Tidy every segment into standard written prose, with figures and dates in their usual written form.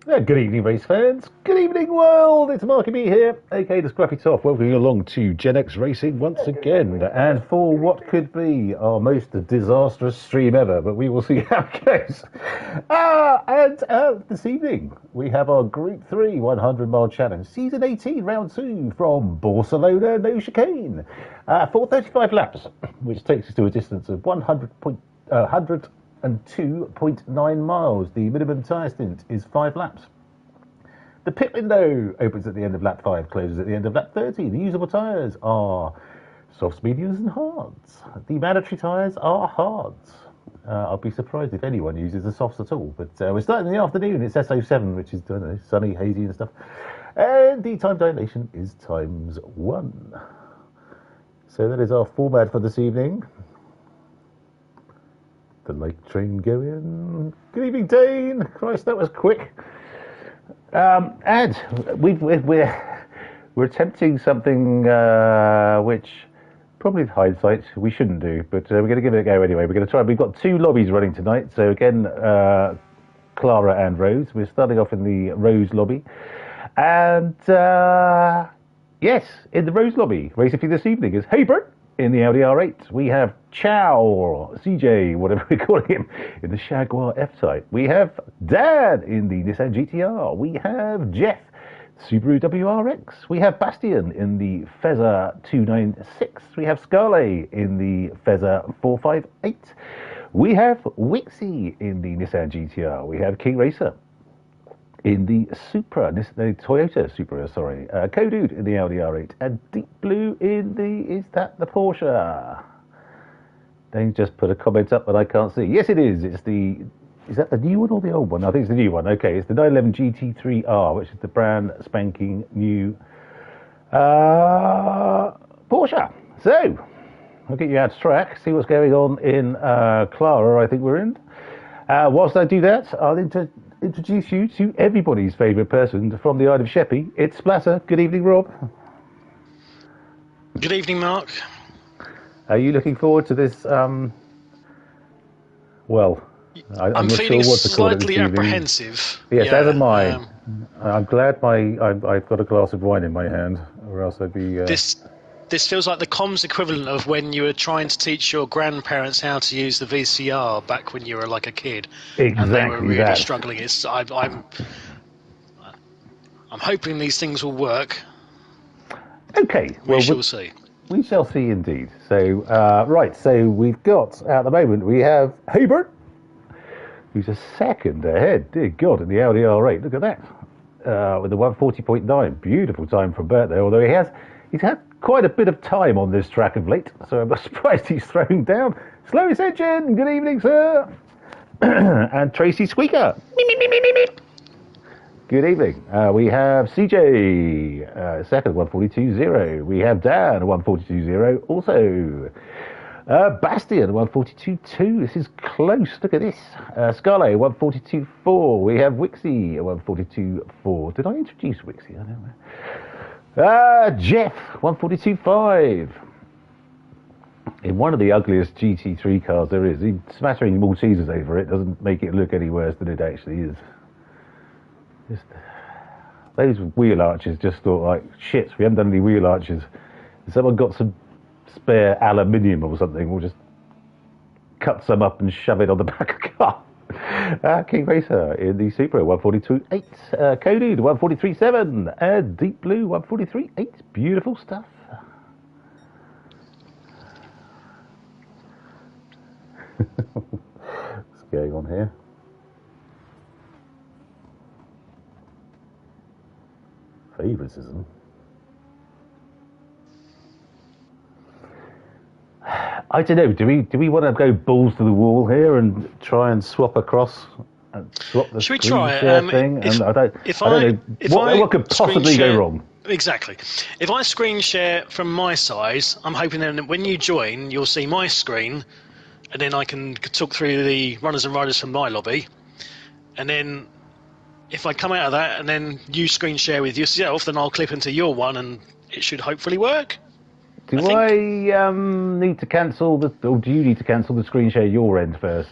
Good evening, race fans. Good evening, world. It's Marky B here, aka the Scruffy Toff, welcoming you along to Gen X Racing once again, and for what could be our most disastrous stream ever, but we will see how it goes. And this evening, we have our Group 3 100 Mile Challenge, Season 18, Round 2, from Bore-ce-loooona, no chicane, for 35 laps, which takes us to a distance of 102.9 miles. The minimum tyre stint is 5 laps. The pit window opens at the end of lap 5, closes at the end of lap 30. The usable tyres are softs, mediums and hards. The mandatory tyres are hards. I'll be surprised if anyone uses the softs at all. But we're starting in the afternoon. It's SO7, which is, I don't know, sunny, hazy and stuff. And the time dilation is ×1. So that is our format for this evening. The lake train going. Good evening, Dane. Christ, that was quick. And we're attempting something which, probably with hindsight, we shouldn't do, but we're going to give it a go anyway. We're going to try. We've got 2 lobbies running tonight. So again, Clara and Rose. We're starting off in the Rose lobby, and yes, in the Rose lobby, racing for this evening is Haber. In the Audi R8, we have Chow, CJ, whatever we're calling him, in the Jaguar F-Type. We have Dan in the Nissan GTR. We have Jeff, Subaru WRX. We have Bastian in the Fezzer 296. We have Scarlet in the Fezzer 458. We have Wixie in the Nissan GTR. We have King Racer in the Supra, the Toyota Supra, sorry. Kodude in the Audi R8, and Deep Blue in the, is that the Porsche? They just put a comment up that I can't see. Yes, it is. It's the, is that the new one or the old one? I think it's the new one. Okay, it's the 911 GT3R, which is the brand spanking new Porsche. So, I'll get you out to track, see what's going on in Clara, I think we're in. Whilst I do that, I'll introduce you to everybody's favourite person from the Isle of Sheppey. It's Splatter. Good evening, Rob. Good evening, Mark. Are you looking forward to this? Well, I'm not feeling sure what to call it slightly apprehensive. Yes, yeah, as am I. I'm glad I've got a glass of wine in my hand, or else I'd be. This feels like the comms equivalent of when you were trying to teach your grandparents how to use the VCR back when you were like a kid, exactly, and they were really struggling. I'm hoping these things will work. Okay, we shall see. We shall see indeed. So, right, so we've got, at the moment, we have Hubert, who's a second ahead, dear God, in the Audi R8. Look at that, with the 140.9. Beautiful time from Bert there, although he's had quite a bit of time on this track of late, so I'm not surprised he's throwing down. Slowest engine, good evening, sir. And Tracy Squeaker. Good evening. We have CJ, second, 142.0. We have Dan, 142.0. Also, Bastian, 142.2. This is close. Look at this. Scarlet, 142.4. We have Wixie, 142.4. Did I introduce Wixie? I don't know. Jeff, 142.5. In one of the ugliest GT3 cars there is. Smattering Maltesers over it doesn't make it look any worse than it actually is. Just, those wheel arches just thought like, shit, we haven't done any wheel arches. If someone got some spare aluminium or something, we'll just cut some up and shove it on the back of the car. King Racer in the Supra, 142.8. Kodude, 143.7. And Deep Blue, 143.8. Beautiful stuff. What's going on here? Favoritism. I don't know. Do we want to go balls to the wall here and try and swap across and swap the screen share thing? And I don't know what could possibly go wrong. Exactly. If I screen share from my side, I'm hoping then that when you join, you'll see my screen, and then I can talk through the runners and riders from my lobby, and then if I come out of that and then you screen share with yourself, then I'll clip into your one, and it should hopefully work. Do I need to cancel or do you need to cancel the screen share your end first?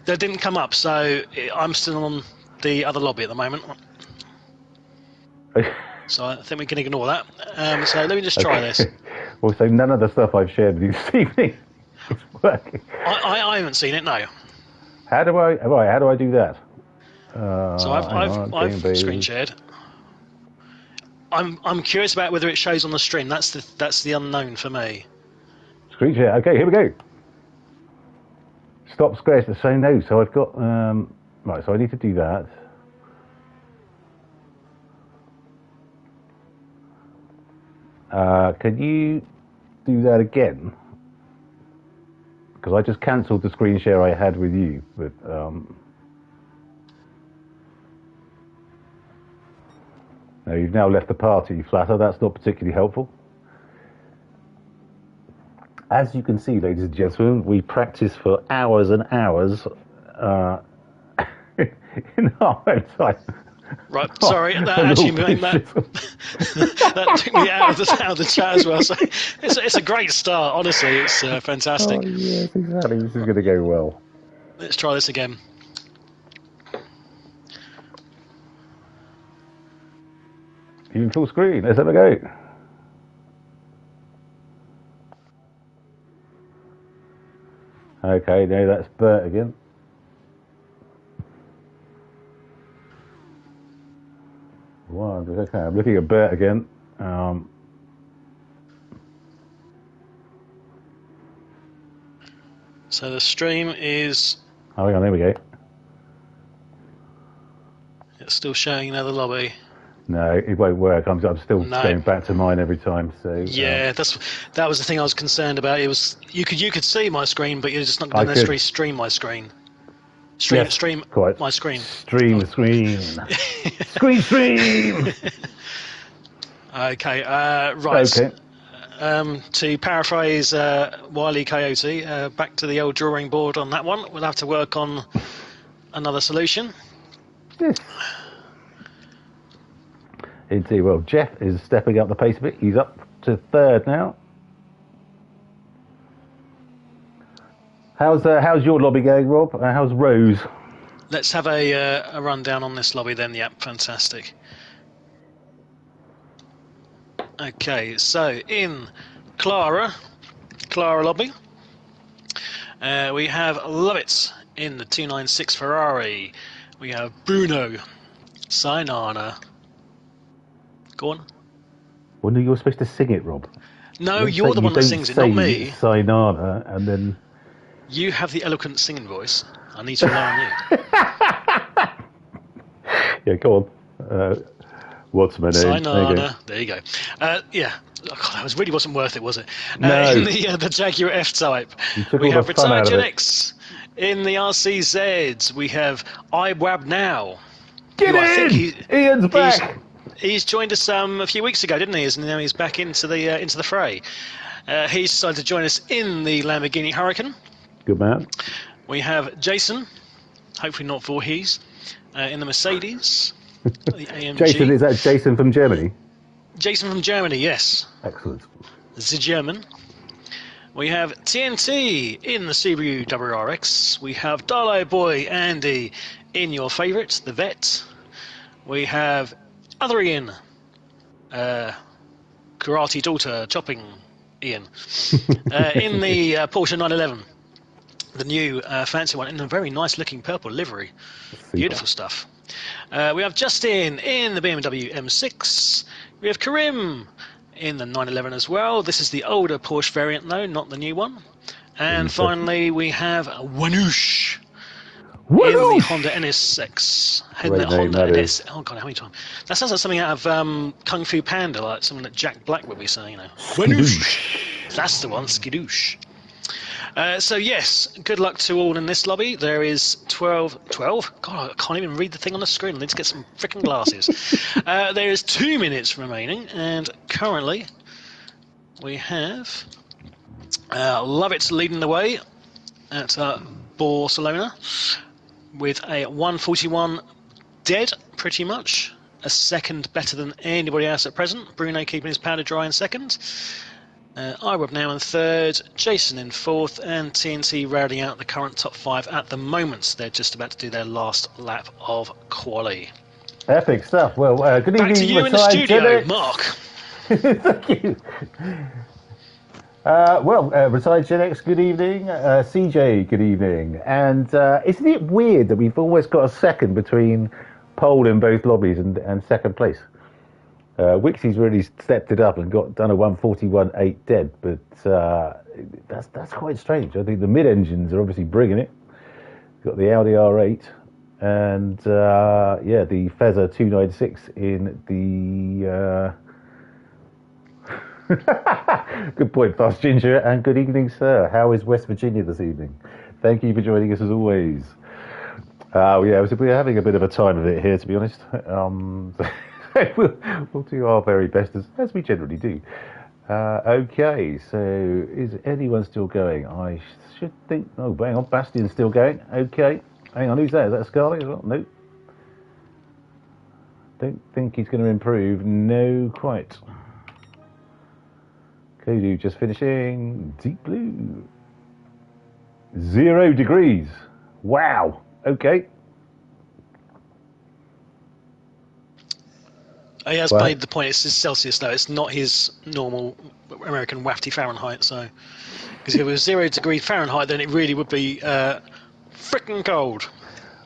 That didn't come up, so I'm still on the other lobby at the moment. So I think we can ignore that. So let me just try this. Well, so none of the stuff I've shared with you this evening is working. I haven't seen it, no. How do I do that? So I've screen shared. I'm curious about whether it shows on the stream. That's the unknown for me. Screen share. Okay, here we go. Stop squares to say no. So I've got right. So I need to do that. Can you do that again? Because I just cancelled the screen share I had with you, but no, you've now left the party, Flatter. That's not particularly helpful. As you can see, ladies and gentlemen, we practice for hours and hours in our website. Right, sorry, that actually made that took me out of the chat as well. So it's a great start, honestly. It's fantastic. Oh, yes, exactly. This is going to go well. Let's try this again. Even full screen. Let's have a go. Okay, no, that's Bert again. Wow, okay, I'm looking at Bert again. So the stream is... Oh, hang on, there we go. It's still showing another lobby. No, it won't work. I'm still going back to mine every time. So yeah, that was the thing I was concerned about. It was you could see my screen, but you're just not going to necessarily stream my screen. Stream quite. My screen. Stream the screen. Stream. Okay. Right. Okay. To paraphrase Wile E. Coyote, back to the old drawing board on that one. We'll have to work on another solution. Yes. Indeed. Well, Jeff is stepping up the pace a bit. He's up to third now. How's your lobby going, Rob? How's Rose? Let's have a rundown on this lobby then. Yep, fantastic. Okay, so in Clara lobby, we have Lovitz in the 296 Ferrari. We have Bruno, Sainana. Go on. Well, no, you're supposed to sing it, Rob. No, you're the one that sings it, not me. Sainana, and then... You have the eloquent singing voice. I need to rely on you. Yeah, go on. What's my name? Sainana. There you go. Yeah. Oh, God, that really wasn't worth it, was it? No. In the Jaguar F-Type, we have Retired Gen X. In the RCZ, we have IWAB Now. Get in! Ian's back! He's joined us a few weeks ago, didn't he? And now he's back into the fray. He's decided to join us in the Lamborghini Huracan. Good man. We have Jason, hopefully not Voorhees, in the Mercedes. The AMG. Jason, is that Jason from Germany? Jason from Germany, yes. Excellent. The German. We have TNT in the Subaru WRX. We have Darlo Boy Andy in your favourite, the Vet. We have other Ian, Karate Daughter Chopping Ian, in the Porsche 911. The new fancy one in a very nice looking purple livery. Super. Beautiful stuff. We have Justin in the BMW M6. We have Karim in the 911 as well. This is the older Porsche variant though, not the new one. And finally we have Wanush in the Honda NSX. Oh God, how many times? That sounds like something out of Kung Fu Panda, like something that Jack Black would be saying, you know. Wanush. That's the one, Skidoosh. So yes, good luck to all in this lobby. There is 12. God, I can't even read the thing on the screen. I need to get some freaking glasses. There is 2 minutes remaining, and currently we have Lovitz leading the way at Bore-ce-loooona with a 141 dead, pretty much. A second better than anybody else at present. Bruno keeping his powder dry in second. Iweb now in third, Jason in fourth, and TNT rounding out the current top 5 at the moment. They're just about to do their last lap of quali. Epic stuff. Well, good evening. Back to you in the studio, Mark. Thank you. Retired Gen X, good evening. CJ, good evening. And isn't it weird that we've always got a second between pole in both lobbies and second place? Wixie's really stepped it up and done a 141.8 dead, but that's quite strange. I think the mid-engines are obviously bringing it. Got the Audi R8 and the Fezzer 296 in the. Good point, Fast Ginger, and good evening, sir. How is West Virginia this evening? Thank you for joining us as always. We're having a bit of a time of it here, to be honest. We'll do our very best as we generally do. Okay, so is anyone still going? I should think. Oh, hang on, Bastian's still going. Okay, hang on, who's that? Is that Scarlett? No. Don't think he's going to improve. No, quite. Kodu just finishing. Deep blue. 0 degrees. Wow. Okay. He has made the point. It's his Celsius though. It's not his normal American wafty Fahrenheit. So, because if it was 0 degree Fahrenheit, then it really would be frickin' cold.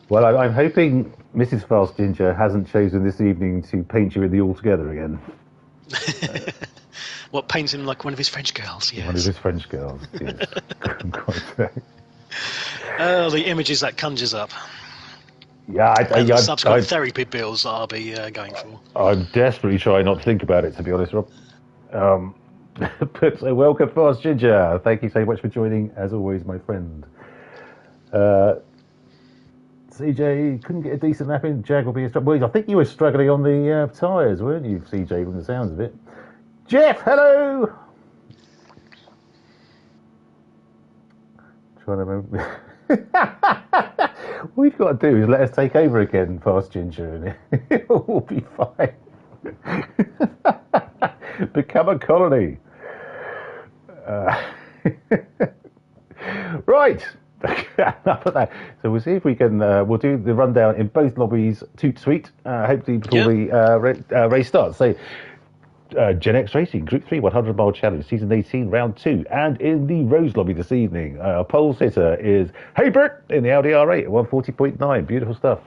Well, I'm hoping Mrs. Fast Ginger hasn't chosen this evening to paint you in the altogether again. What, paint him like one of his French girls? Yes. One of his French girls. Yes. Oh, the images that conjures up. Yeah, the subsequent therapy bills that I'll be going for. I'm desperately trying not to think about it, to be honest, Rob. But welcome, Fast Ginger. Thank you so much for joining, as always, my friend. CJ couldn't get a decent lap in. Jag will be a struggle. Well, I think you were struggling on the tyres, weren't you, CJ, from the sounds of it? Jeff, hello! Trying to remember. What we've got to do is let us take over again, Fast Ginger, and it will be fine. Become a colony. Right. Enough of that. So we'll see if we can. We'll do the rundown in both lobbies. Toot sweet. Hopefully before the race starts. So. Gen X Racing Group 3 100 mile challenge season 18 round 2, and in the Rose lobby this evening pole sitter is Haybert in the Audi R8 at 140.9. Beautiful stuff.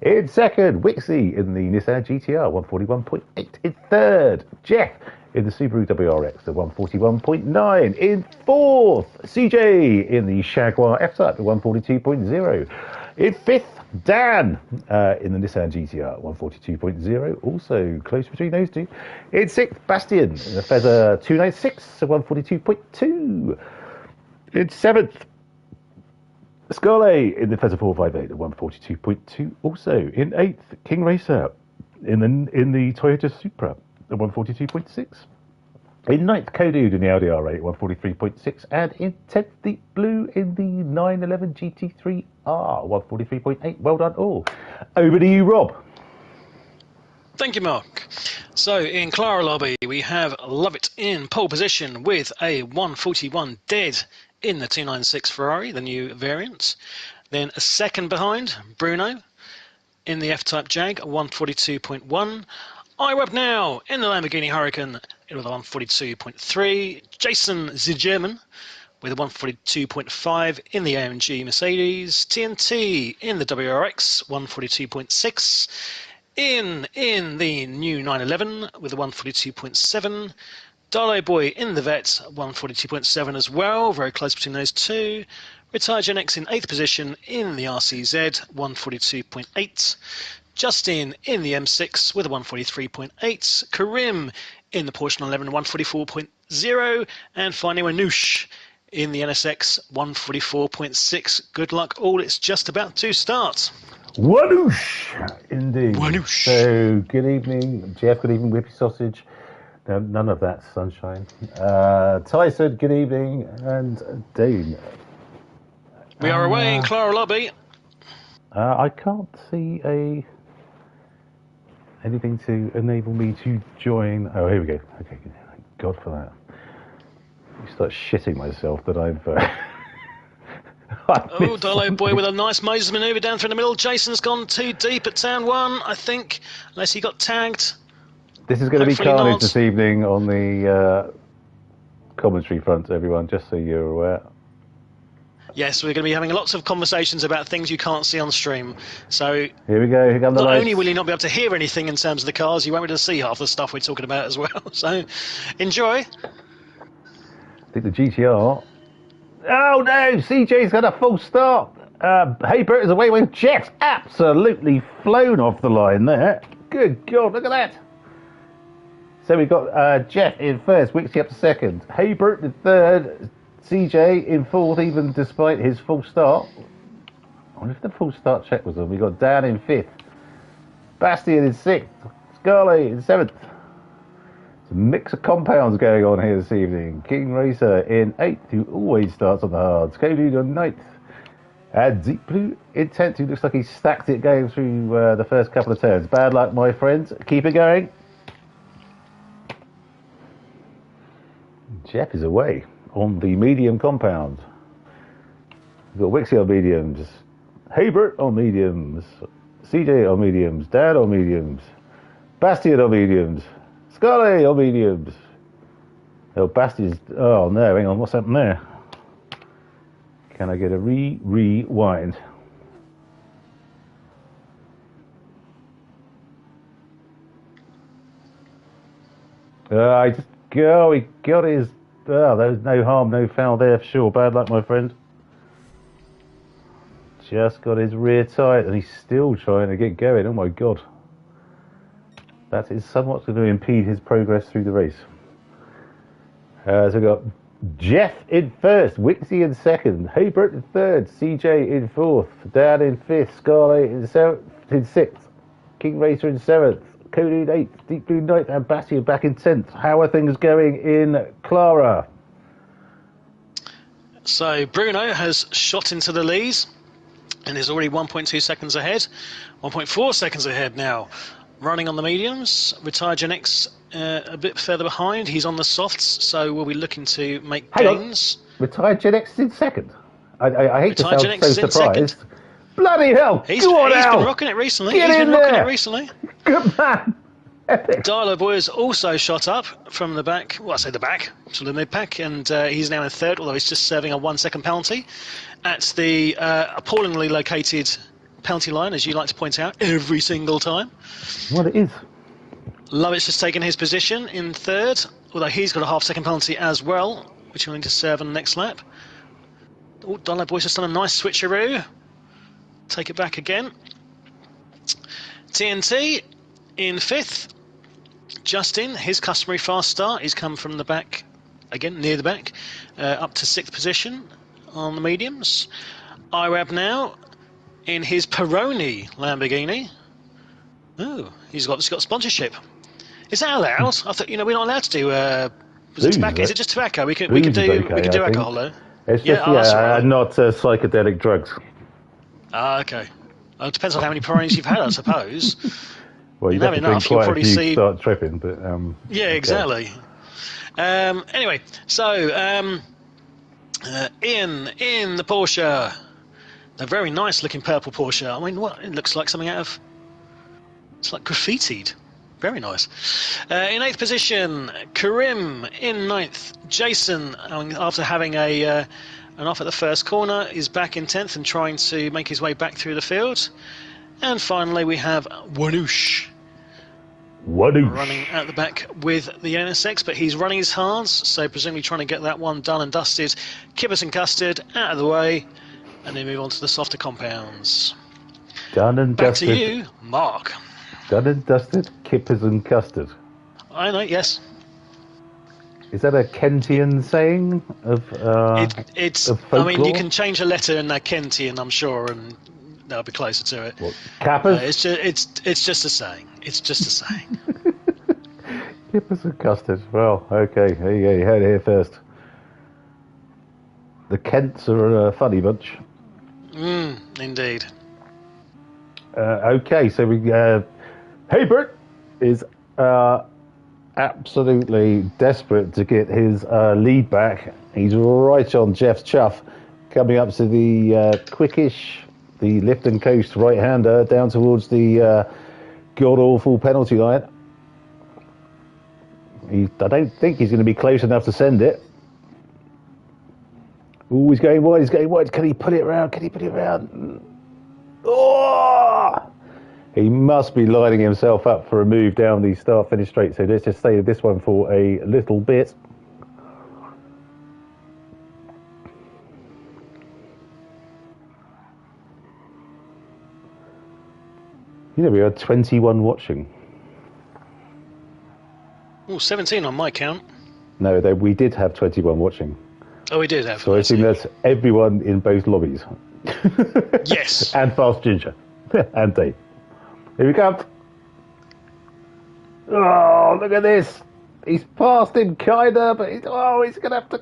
In second, Wixie in the Nissan GTR 141.8. In third, Jeff in the Subaru WRX at 141.9. In fourth, CJ in the Jaguar F-Type at 142.0. In fifth, Dan in the Nissan GTR 142.0, also close between those two. In sixth, Bastian in the Fezzer 296 at 142.2. In seventh, Scarlet in the Fezzer 458 at 142.2. Also in eighth, King Racer in the Toyota Supra at 142.6. In ninth, Kodude in the Audi R8 143.6, and in 10th, Deep Blue in the 911 GT3R 143.8. Well done all. Over to you, Rob. Thank you, Mark. So in Clara Lobby, we have Lovett in pole position with a 141 dead in the 296 Ferrari, the new variant. Then a second behind, Bruno in the F-Type Jag 142.1. Iweb now in the Lamborghini Huracan with a 142.3. Jason the German with a 142.5 in the AMG Mercedes. TNT in the WRX 142.6. In the new 911 with a 142.7. Darlow Boy in the Vet 142.7 as well, very close between those two. Retired Gen X in 8th position in the RCZ 142.8. Justin in the M6 with a 143.8. Karim in the Porsche 911 144.0. And finally Manouche in the NSX 144.6. Good luck all, it's just about to start. Wanoosh, indeed. Wanoosh. So, good evening, Jeff. Good evening, Whippy Sausage. No, none of that, Sunshine. Tyson, good evening, and Dane. We are away in Clara Lobby. I can't see anything to enable me to join. Oh, here we go. Okay, thank God for that. I start shitting myself that I've. Oh, Dolo Boy with a nice Moses manoeuvre down through the middle. Jason's gone too deep at turn 1, I think, unless he got tagged. This is going to be Hopefully carnage not. this evening on the commentary front, everyone, just so you're aware. Yes, we're going to be having lots of conversations about things you can't see on stream. So Here we go, here come the not lights. only will you not be able to hear anything in terms of the cars, you won't be able to see half the stuff we're talking about as well. So enjoy. I think the GTR. Oh no, CJ's got a full stop. Haybert is away with Jet. Absolutely flown off the line there. Good God, look at that. So we've got Jeff in first, Wixie up to second, Haybert in third, CJ in fourth, even despite his full start. I wonder if the full start check was on. We got Dan in fifth, Bastian in sixth, Scarlett in seventh. It's a mix of compounds going on here this evening. King Racer in eighth, who always starts on the hards. Cody on ninth. And Deep Blue in 10th, who looks like he stacked it going through the first couple of turns. Bad luck, my friends. Keep it going. Jeff is away on the medium compound. We've got Wixie on mediums, Haybert on mediums, CJ on mediums, Dan on mediums, Bastian on mediums, Scully on mediums. Oh, Bastian's... Oh, no, hang on, what's happened there? Can I get a rewind? I just go. He got his. Oh, there's no harm, no foul there for sure. Bad luck, my friend. Just got his rear tight, and he's still trying to get going. Oh my God, that is somewhat going to impede his progress through the race. So we've got Jeff in first, Wixie in second, Haybert in third, CJ in fourth, Dan in fifth, Scarlett in sixth, King Racer in seventh, Cody in eighth, Deep Blue ninth, and Bastian back in 10th. How are things going in Clara? So Bruno has shot into the leads and is already 1.2 seconds ahead, 1.4 seconds ahead now. Running on the mediums, Retired Gen X a bit further behind. He's on the softs, so we'll be looking to make gains. Retired Gen X in second. I hate to sound so surprised. Bloody hell! He's been rocking it recently. Good man. Epic. Dialo Boy has also shot up from the back. Well, I say the back, to the mid pack, and he's now in third. Although he's just serving a 1 second penalty at the appallingly located penalty line, as you like to point out every single time. Well, it is. Lovett's just taken his position in third, although he's got a half-second penalty as well, which he'll need to serve on the next lap. Oh, Dialo Boy's just done a nice switcheroo. Take it back again. TNT in fifth. Justin, his customary fast start, he's come from the back, again near the back, up to sixth position on the mediums. Irab now in his Peroni Lamborghini. Oh, he's got sponsorship. Is that allowed? I thought, we're not allowed to do. Was it tobacco? Is it just tobacco? We can do alcohol though. It's just not psychedelic drugs. Okay. Well, it depends on how many Peronis you've had, I suppose. Well, you've have enough. You'll probably see. Start tripping, but yeah, exactly. Okay. Anyway, so in the Porsche, a very nice looking purple Porsche. I mean, what it looks like something out of. It's like graffitied. Very nice. In eighth position, Karim. In ninth, Jason. After having an off at the first corner, is back in 10th and trying to make his way back through the field. And finally, we have Wanoosh running at the back with the NSX, but he's running his hards, so presumably trying to get that one done and dusted. Kippers and custard out of the way, and then move on to the softer compounds. Done and back dusted. To you, Mark. Done and dusted, kippers and custard. I know, yes. Is that a Kentian saying of it's of folklore? I mean, you can change a letter in that Kentian, I'm sure, and that'll be closer to it. What, Kappas? It's just a saying. It's just a saying. Kippers and custard. Well, okay. There you go. You heard it here first. The Kents are a funny bunch. Indeed. Okay, so we Haybert is absolutely desperate to get his lead back. He's right on Jeff's chuff, coming up to the quickish, the lift and coast right-hander down towards the god-awful penalty line. I don't think he's going to be close enough to send it. Oh, he's going wide, he's going wide. Can he put it around? Can he put it around? Oh! He must be lining himself up for a move down the start-finish straight. So let's just save this one for a little bit. You know, we had 21 watching. Oh, 17 on my count. No, we did have 21 watching. Oh, we did have. So I think that's everyone in both lobbies. Yes. And Fast Ginger. And Dave. Here we come. Oh, look at this. He's passed him, kinda, but he's going to have to...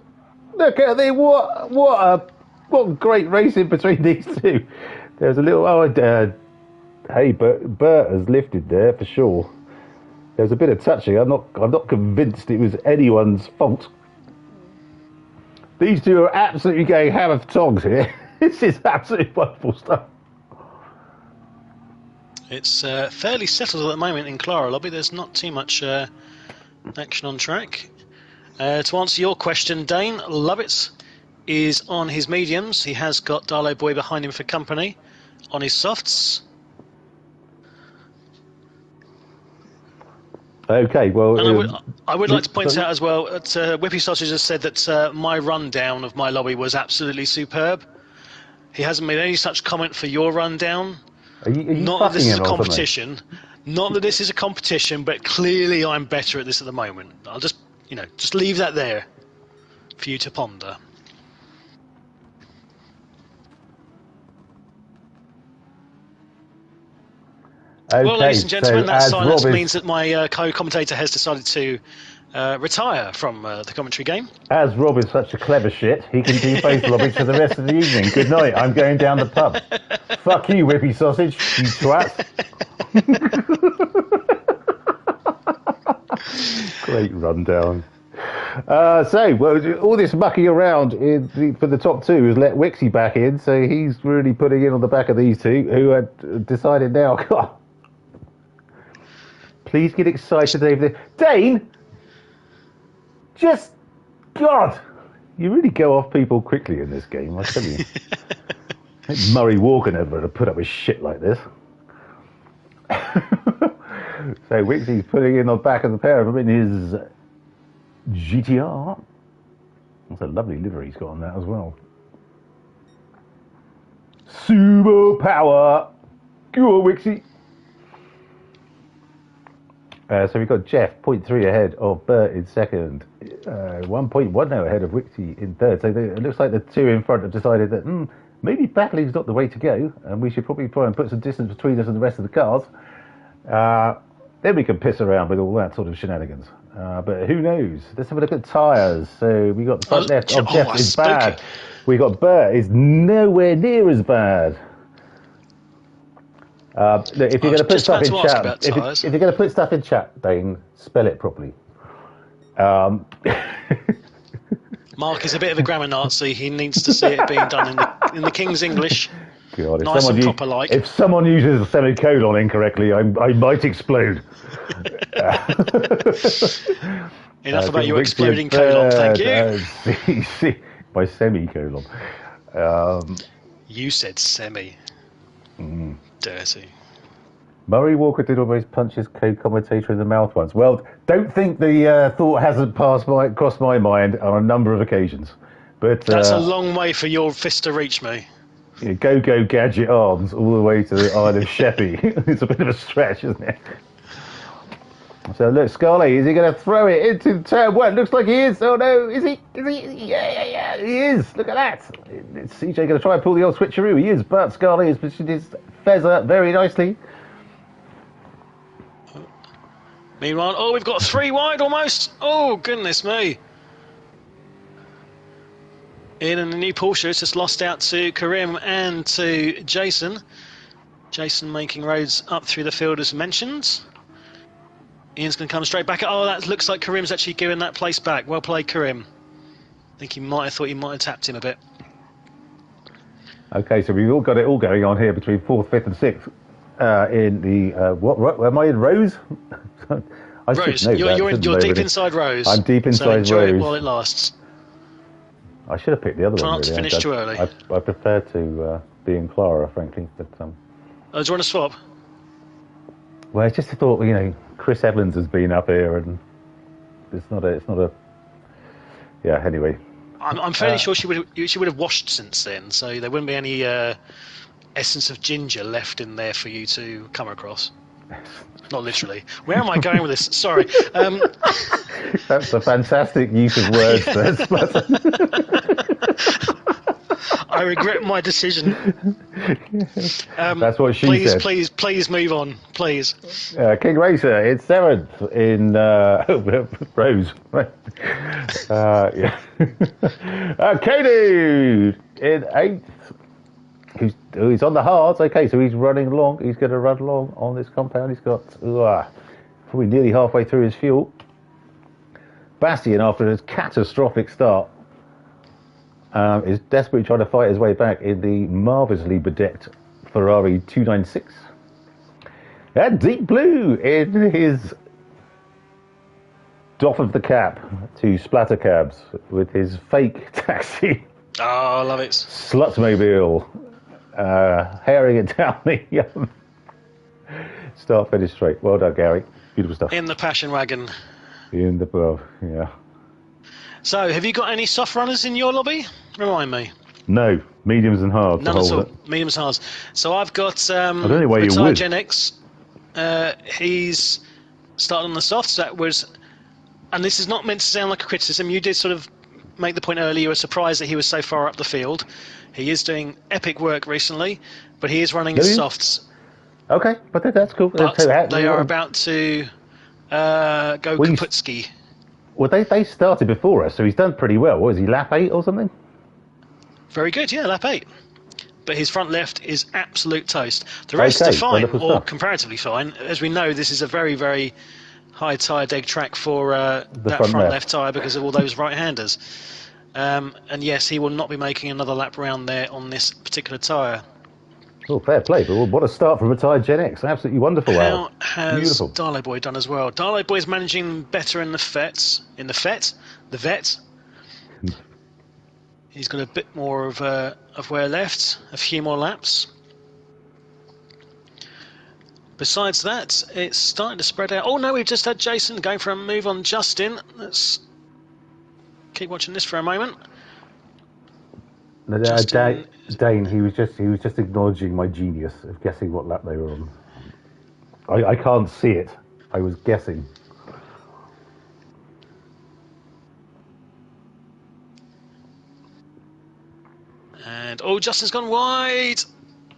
Look at this. What great racing between these two. There's a little... hey, Bert has lifted there for sure. There's a bit of touching. I'm not convinced it was anyone's fault. These two are absolutely going hammer for tongs here. This is absolutely wonderful stuff. It's fairly settled at the moment in Clara Lobby. There's not too much action on track. To answer your question, Dane, Lovitz is on his mediums. He has got Darlow Boy behind him for company. On his softs. Okay, well... And I would like to point out as well that Whippy Sausage has said that my rundown of my lobby was absolutely superb. He hasn't made any such comment for your rundown. Are you not that this is a competition. Not that this is a competition, but clearly I'm better at this at the moment. I'll just, just leave that there for you to ponder. Okay, well, ladies and gentlemen, that silence Rob means that my co-commentator has decided to retire from the commentary game. As Rob is such a clever shit, he can do both lobbies for the rest of the evening. Good night, I'm going down the pub. Fuck you, Whippy Sausage, you twat. Great rundown. All this mucking around for the top two has let Wixie back in, so he's really putting in on the back of these two, who had decided now, God, please get excited over this. Dane! Just, God, you really go off people quickly in this game, I tell you. I think Murray Walker never would have put up with shit like this. So Wixie's putting in on the back of the pair of them in his GTR. That's a lovely livery he's got on that as well. Super power! Go on, Wixie! So we've got Jeff, 0.3 ahead of Bert in second, 1.1 now ahead of Wixie in third. So it looks like the two in front have decided that maybe battling's not the way to go, and we should probably try and put some distance between us and the rest of the cars. Then we can piss around with all that sort of shenanigans. But who knows? Let's have a look at tyres. So we got the front left of Jeff is bad. We got Bert is nowhere near as bad. Look, if you're going to put stuff in chat, if you're going to put stuff in chat, Dane, spell it properly. Mark is a bit of a grammar Nazi. He needs to see it being done in the King's English. God, nice and proper like. If someone uses a semicolon incorrectly, I might explode. Enough about your exploding colon, thank you. My semicolon. You said semi. Dirty. Murray Walker did almost punch his co-commentator in the mouth once. Well, don't think the thought hasn't crossed my mind on a number of occasions. But that's a long way for your fist to reach me. Go gadget arms all the way to the Isle of Sheppey. It's a bit of a stretch, isn't it? So look, Scully, is he going to throw it into turn one? Looks like he is. Oh no, is he? Yeah, he is. Look at that. Is CJ going to try and pull the old switcheroo? He is, but Scully has positioned his feather very nicely. Meanwhile, we've got 3 wide almost. Oh, goodness me. In the new Porsche, it's just lost out to Karim and to Jason. Jason making roads up through the field as mentioned. Ian's going to come straight back. Oh, that looks like Karim's actually giving that place back. Well played, Karim. I think he might have thought he might have tapped him a bit. Okay, so we've all got it all going on here between 4th, 5th and 6th in the... what am I in, Rose? I Rose, should know you're that, deep inside Rose. I'm deep inside so enjoy Rose. it while it lasts. I should have picked the other Try one. not to really. finish too early. I prefer to be in Clara, frankly. But Oh, do you want to swap? well, it's just a thought. Chris Evans has been up here, and it's not a. Yeah. Anyway. I'm fairly sure she would have washed since then, so there wouldn't be any essence of ginger left in there for you to come across. Not literally. Where am I going with this? Sorry. That's a fantastic use of words there, Splatter. I regret my decision. That's what she said. Please move on, please. King Racer, it's 7th in Rose. Yeah. Katie in 8th. He's on the hards. Okay, so he's running along. He's going to run along on this compound. He's got probably nearly halfway through his fuel. Bastian, after his catastrophic start, is desperately trying to fight his way back in the marvellously bedecked Ferrari 296. And Deep Blue in his doff of the cap to Splatter cabs with his fake taxi. Oh, I love it. Slutmobile. Herring it down the start finish straight. Well done, Gary. Beautiful stuff. In the passion wagon. In the above, yeah. So, have you got any soft runners in your lobby? Remind me. No, mediums and hards. None at all. Mediums and hards. So I've got I don't know why you retired would. Gen X. He's started on the softs. That was, and this is not meant to sound like a criticism. You did sort of make the point earlier. You were surprised that he was so far up the field. He is doing epic work recently, but he is running his softs. Okay, but that's cool. But they are about to go Kaputski. Well, they started before us, so he's done pretty well. What is he, lap 8 or something? Very good, yeah, lap 8. But his front left is absolute toast. The rest are fine, or comparatively fine. As we know, this is a very, very high tyre deg track for that front left tyre because of all those right-handers. And yes, he will not be making another lap round there on this particular tyre. Oh, fair play. But what a start from retired Gen X. Absolutely wonderful. How has Darlow Boy done as well? Darlow Boy is managing better in the FET. The vet. He's got a bit more of wear left, a few more laps. Besides that, it's starting to spread out. Oh no, we've just had Jason going for a move on Justin. Let's keep watching this for a moment. Dane, he was just acknowledging my genius of guessing what lap they were on. I can't see it. I was guessing. And Justin's gone wide.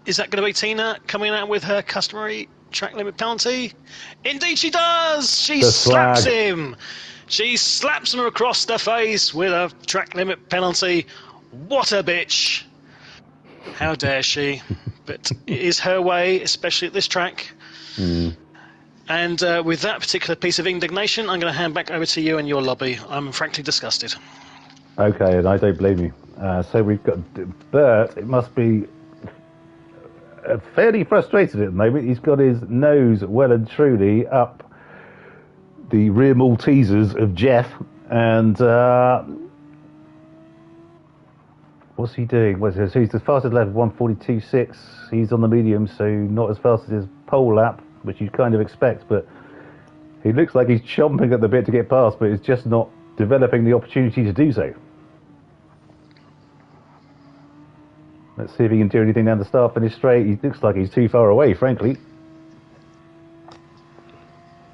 Is that going to be Tina coming out with her customary track limit penalty? Indeed she does! She slaps him! She slaps him across the face with a track limit penalty. What a bitch! How dare she? But it is her way, especially at this track. Mm. And with that particular piece of indignation, I'm going to hand back over to you and your lobby. I'm frankly disgusted. Okay, and I don't blame you. So we've got Bert. It must be fairly frustrated at the moment. He's got his nose well and truly up the rear Maltesers of Jeff. And what's he doing? So he's as fast as left 142.6. He's on the medium, so not as fast as his pole lap, which you'd kind of expect. But he looks like he's chomping at the bit to get past, but he's just not developing the opportunity to do so. Let's see if he can do anything down the start finish straight. He looks like he's too far away, frankly.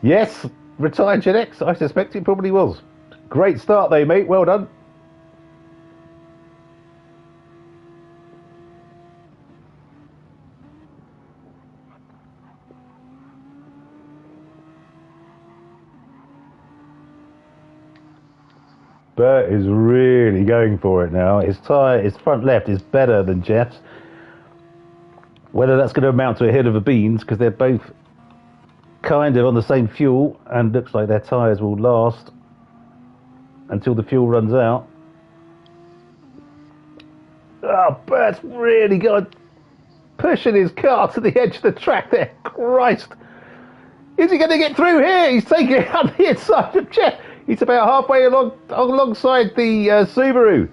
Yes, retired Gen X. I suspect it probably was. Great start though, mate. Well done. Bert is really going for it now. His front left is better than Jeff's. Whether that's going to amount to a hill of the beans, because they're both kind of on the same fuel, and looks like their tyres will last until the fuel runs out. Oh, Bert's really got pushing his car to the edge of the track there. Christ. Is he going to get through here? He's taking it on the inside of Jeff. He's about halfway alongside the Subaru.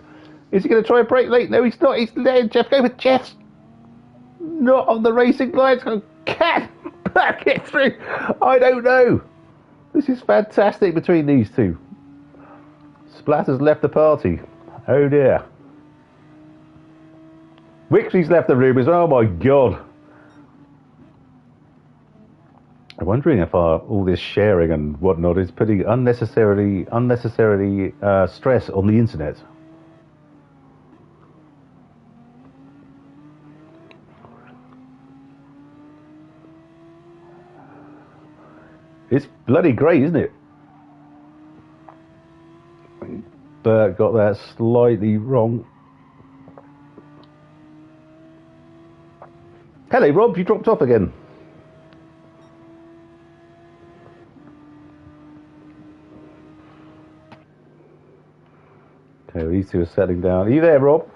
Is he going to try and brake late? No, he's not. He's letting Jeff go, but Jeff's not on the racing lines. Can Bert get through? I don't know. This is fantastic between these two. Splatter's left the party. Oh dear. Wixley's left the room as well. Oh my God. I'm wondering if all this sharing and whatnot is putting unnecessarily stress on the internet. It's bloody great, isn't it? Bert got that slightly wrong. Hello, Rob. You dropped off again. Okay, these two are settling down. Are you there, Rob?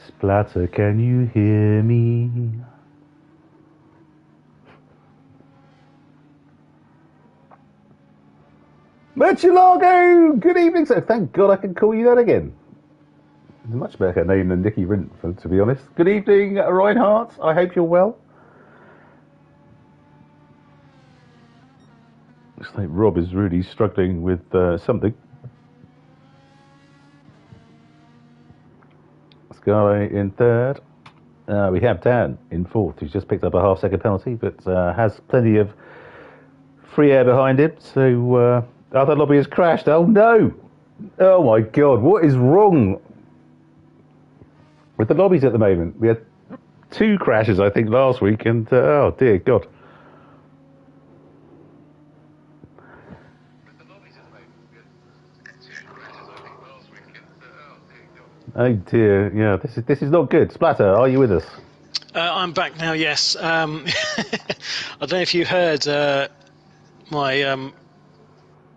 Splatter, can you hear me? Murcielago! Good evening, sir. Thank God I can call you that again. It's a much better name than Nicky Rint, to be honest. Good evening, Reinhardt. I hope you're well. Looks like Rob is really struggling with something. Sky in third. We have Dan in fourth, who's just picked up a half-second penalty, but has plenty of free air behind him. So other lobby has crashed. Oh no! Oh my God! What is wrong with the lobbies at the moment? We had 2 crashes, I think, last week, and oh dear God. Oh dear, yeah, this is not good. Splatter, are you with us? I'm back now, yes. I don't know if you heard my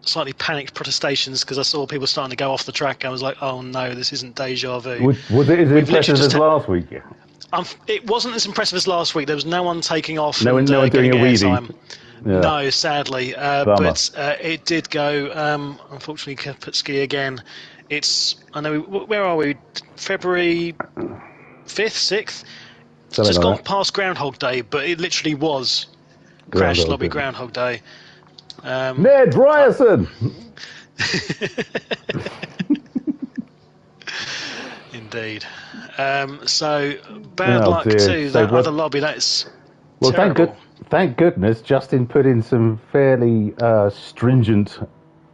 slightly panicked protestations because I saw people starting to go off the track. I was like, oh no, this isn't deja vu. Was it as impressive as last week? It wasn't as impressive as last week. There was no one taking off no one doing a wheelie. Yeah. No, sadly. But it did go, unfortunately, put ski again. I know, where are we? February 5th, 6th? It's just gone past Groundhog Day, but it literally was Crash Lobby Groundhog Day. Ned Ryerson! Indeed. So, bad luck to that other lobby. That's terrible. Thank goodness Justin put in some fairly stringent,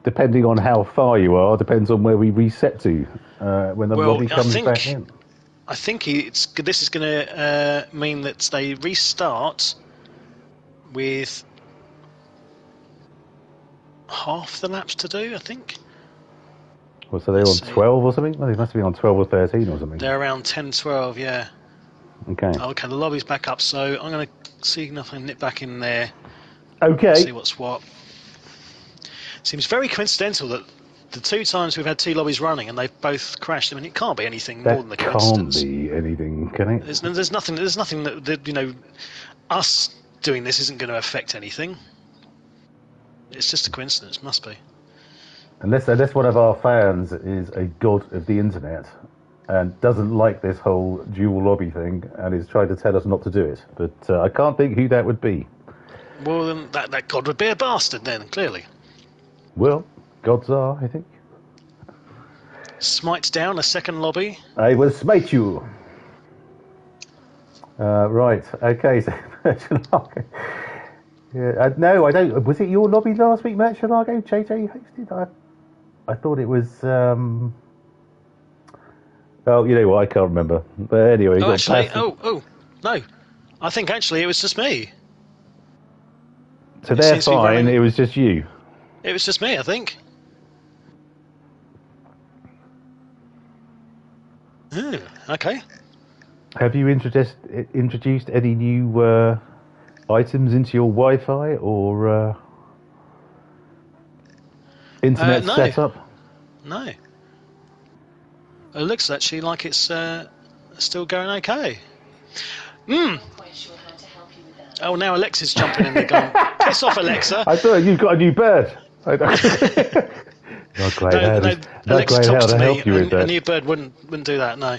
depending on how far you are, depends on where we reset to when the lobby comes back in. I think this is going to mean that they restart with half the laps to do, I think. Well, so they're on 12 or something? Well, they must be on 12 or 13 or something. They're around 10, 12, yeah. Okay. Okay, the lobby's back up, so I'm going to see if I can nip back in there. Okay. See what's what. Seems very coincidental that the 2 times we've had 2 lobbies running and they've both crashed. I mean, it can't be anything more than a coincidence. Can't be anything, can it? There's nothing that us doing this isn't going to affect anything. It's just a coincidence, must be. Unless one of our fans is a god of the internet and doesn't like this whole dual lobby thing and is trying to tell us not to do it. But I can't think who that would be. Well, then that god would be a bastard then, clearly. Well, gods are, I think. Smite down a second lobby. I will smite you. Right, okay. So, yeah, no, I don't. Was it your lobby last week, Murcielago? JJ hosted? I thought it was. Oh, you know what? I can't remember. But anyway. No. I think actually it was just me. So they're fine. It was just you. It was just me, I think. Okay. Have you introduced any new items into your Wi-Fi or internet No, setup? no. It looks actually like it's still going okay. Oh, now Alexa's jumping in the gun. Piss off, Alexa. I thought you got a new bird. Not great. Not Alexa great how talks to to help me. you with A that. new bird wouldn't do that. No.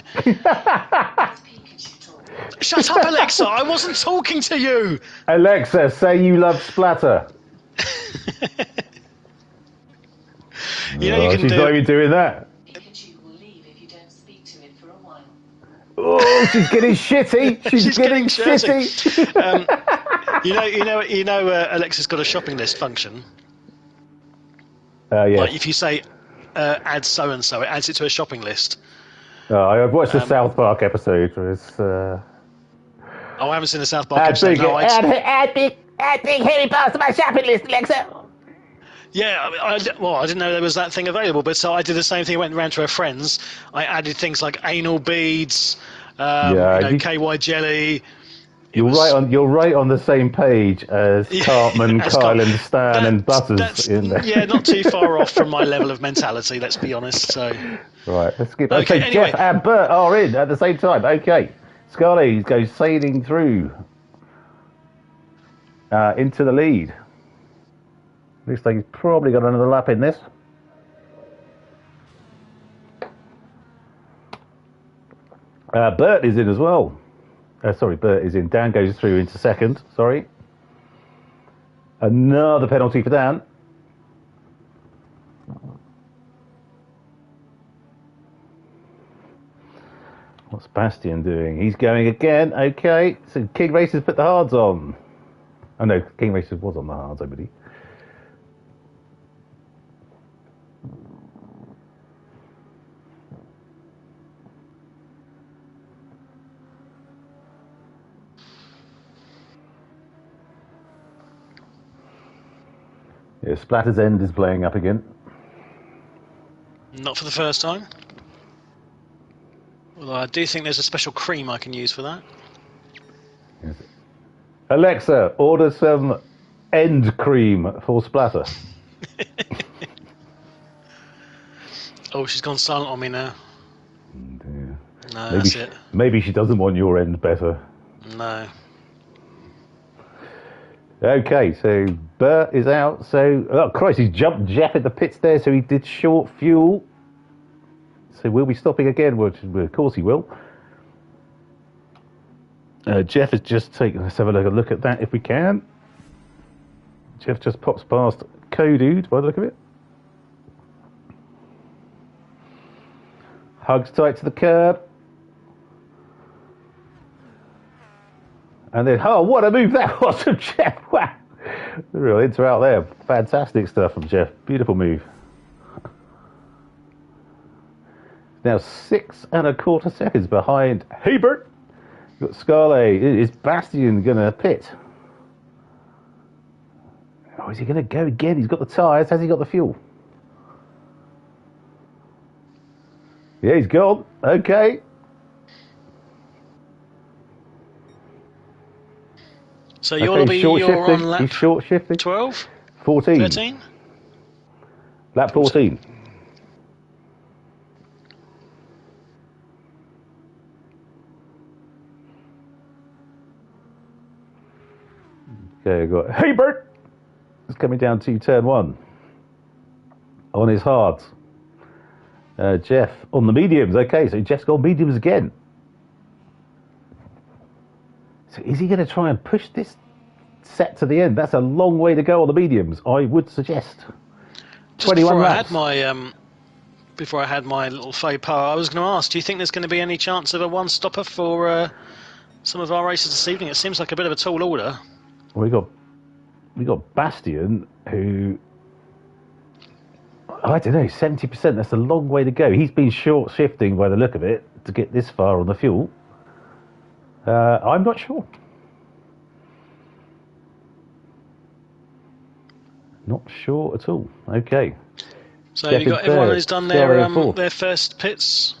Shut up, Alexa! I wasn't talking to you. Alexa, say you love Splatter. You know you can she's do. not even doing that. Oh, she's getting shitty. She's getting shitty. You know. Alexa's got a shopping list function. Yes. Like if you say add so and so, it adds it to a shopping list. I've watched the South Park episode. Where it's, Oh, I haven't seen the South Park episode. add big hairy parts to my shopping list, Alexa. Yeah, I didn't know there was that thing available, but so I did the same thing. I went around to her friends. I added things like anal beads, KY jelly. You're right on the same page as Cartman, Kyle, and Stan and Butters in there. Yeah, not too far off from my level of mentality. Let's be honest. So right, let's skip. Okay, Okay, anyway. Jeff and Bert are in at the same time. Okay, Scully goes sailing through into the lead. Looks like he's probably got another lap in this. Bert is in as well. Bert is in. Dan goes through into second. Sorry. Another penalty for Dan. What's Bastian doing? He's going again. Okay. So King Racers put the hards on. Oh no, King Racers was on the hards, I believe. Yeah, Splatter's End is playing up again. not for the first time. Well, I do think there's a special cream I can use for that. Yes. Alexa, order some end cream for Splatter. Oh, she's gone silent on me now. No, that's it. Maybe she doesn't want your end better. No. Okay, so Bert is out. So, oh Christ, he's jumped Jeff at the pits there, so he did short fuel. So we'll be stopping again, which of course he will. Jeff has just taken, let's have a look at that if we can. Jeff just pops past Kodude by the look of it. Hugs tight to the curb. And then, oh, what a move that was from Jeff. Wow. The real inter out there. Fantastic stuff from Jeff. Beautiful move. Now 6.25 seconds behind Hebert. Got Scarlet. Is Bastian going to pit? Oh, is he going to go again? He's got the tyres. Has he got the fuel? Yeah, he's gone. Okay. So you're on lap He's short shifting. 12? 14. 13? Lap 14. Okay, we've got Hebert. It's coming down to turn 1. On his hards. Jeff on the mediums. Okay, so Jeff's got mediums again. So is he going to try and push this set to the end? That's a long way to go on the mediums, I would suggest. Just 21 before laps. Before I had my little faux pas, I was going to ask, do you think there's going to be any chance of a one-stopper for some of our races this evening? It seems like a bit of a tall order. Well, we got Bastian, who, I don't know, 70%. That's a long way to go. He's been short shifting by the look of it to get this far on the fuel. I'm not sure. Not sure at all. Okay. So have you got everyone who's done their first pits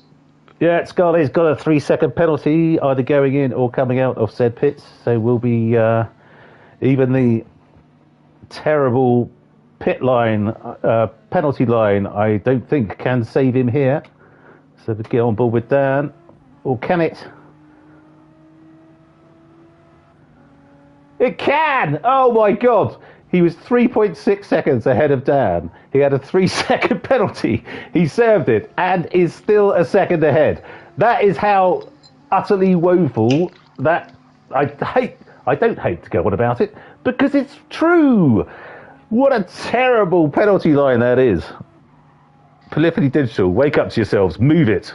Yeah, Scarlet's got a 3-second penalty, either going in or coming out of said pits. So we'll be even the terrible pit line, penalty line, I don't think can save him here. So to get on board with Dan, or can it? It can! Oh my God! He was 3.6 seconds ahead of Dan. He had a 3-second penalty. He served it and is still a second ahead. That is how utterly woeful that I don't hate to go on about it because it's true. What a terrible penalty line that is. Polyphony Digital, wake up to yourselves. Move it.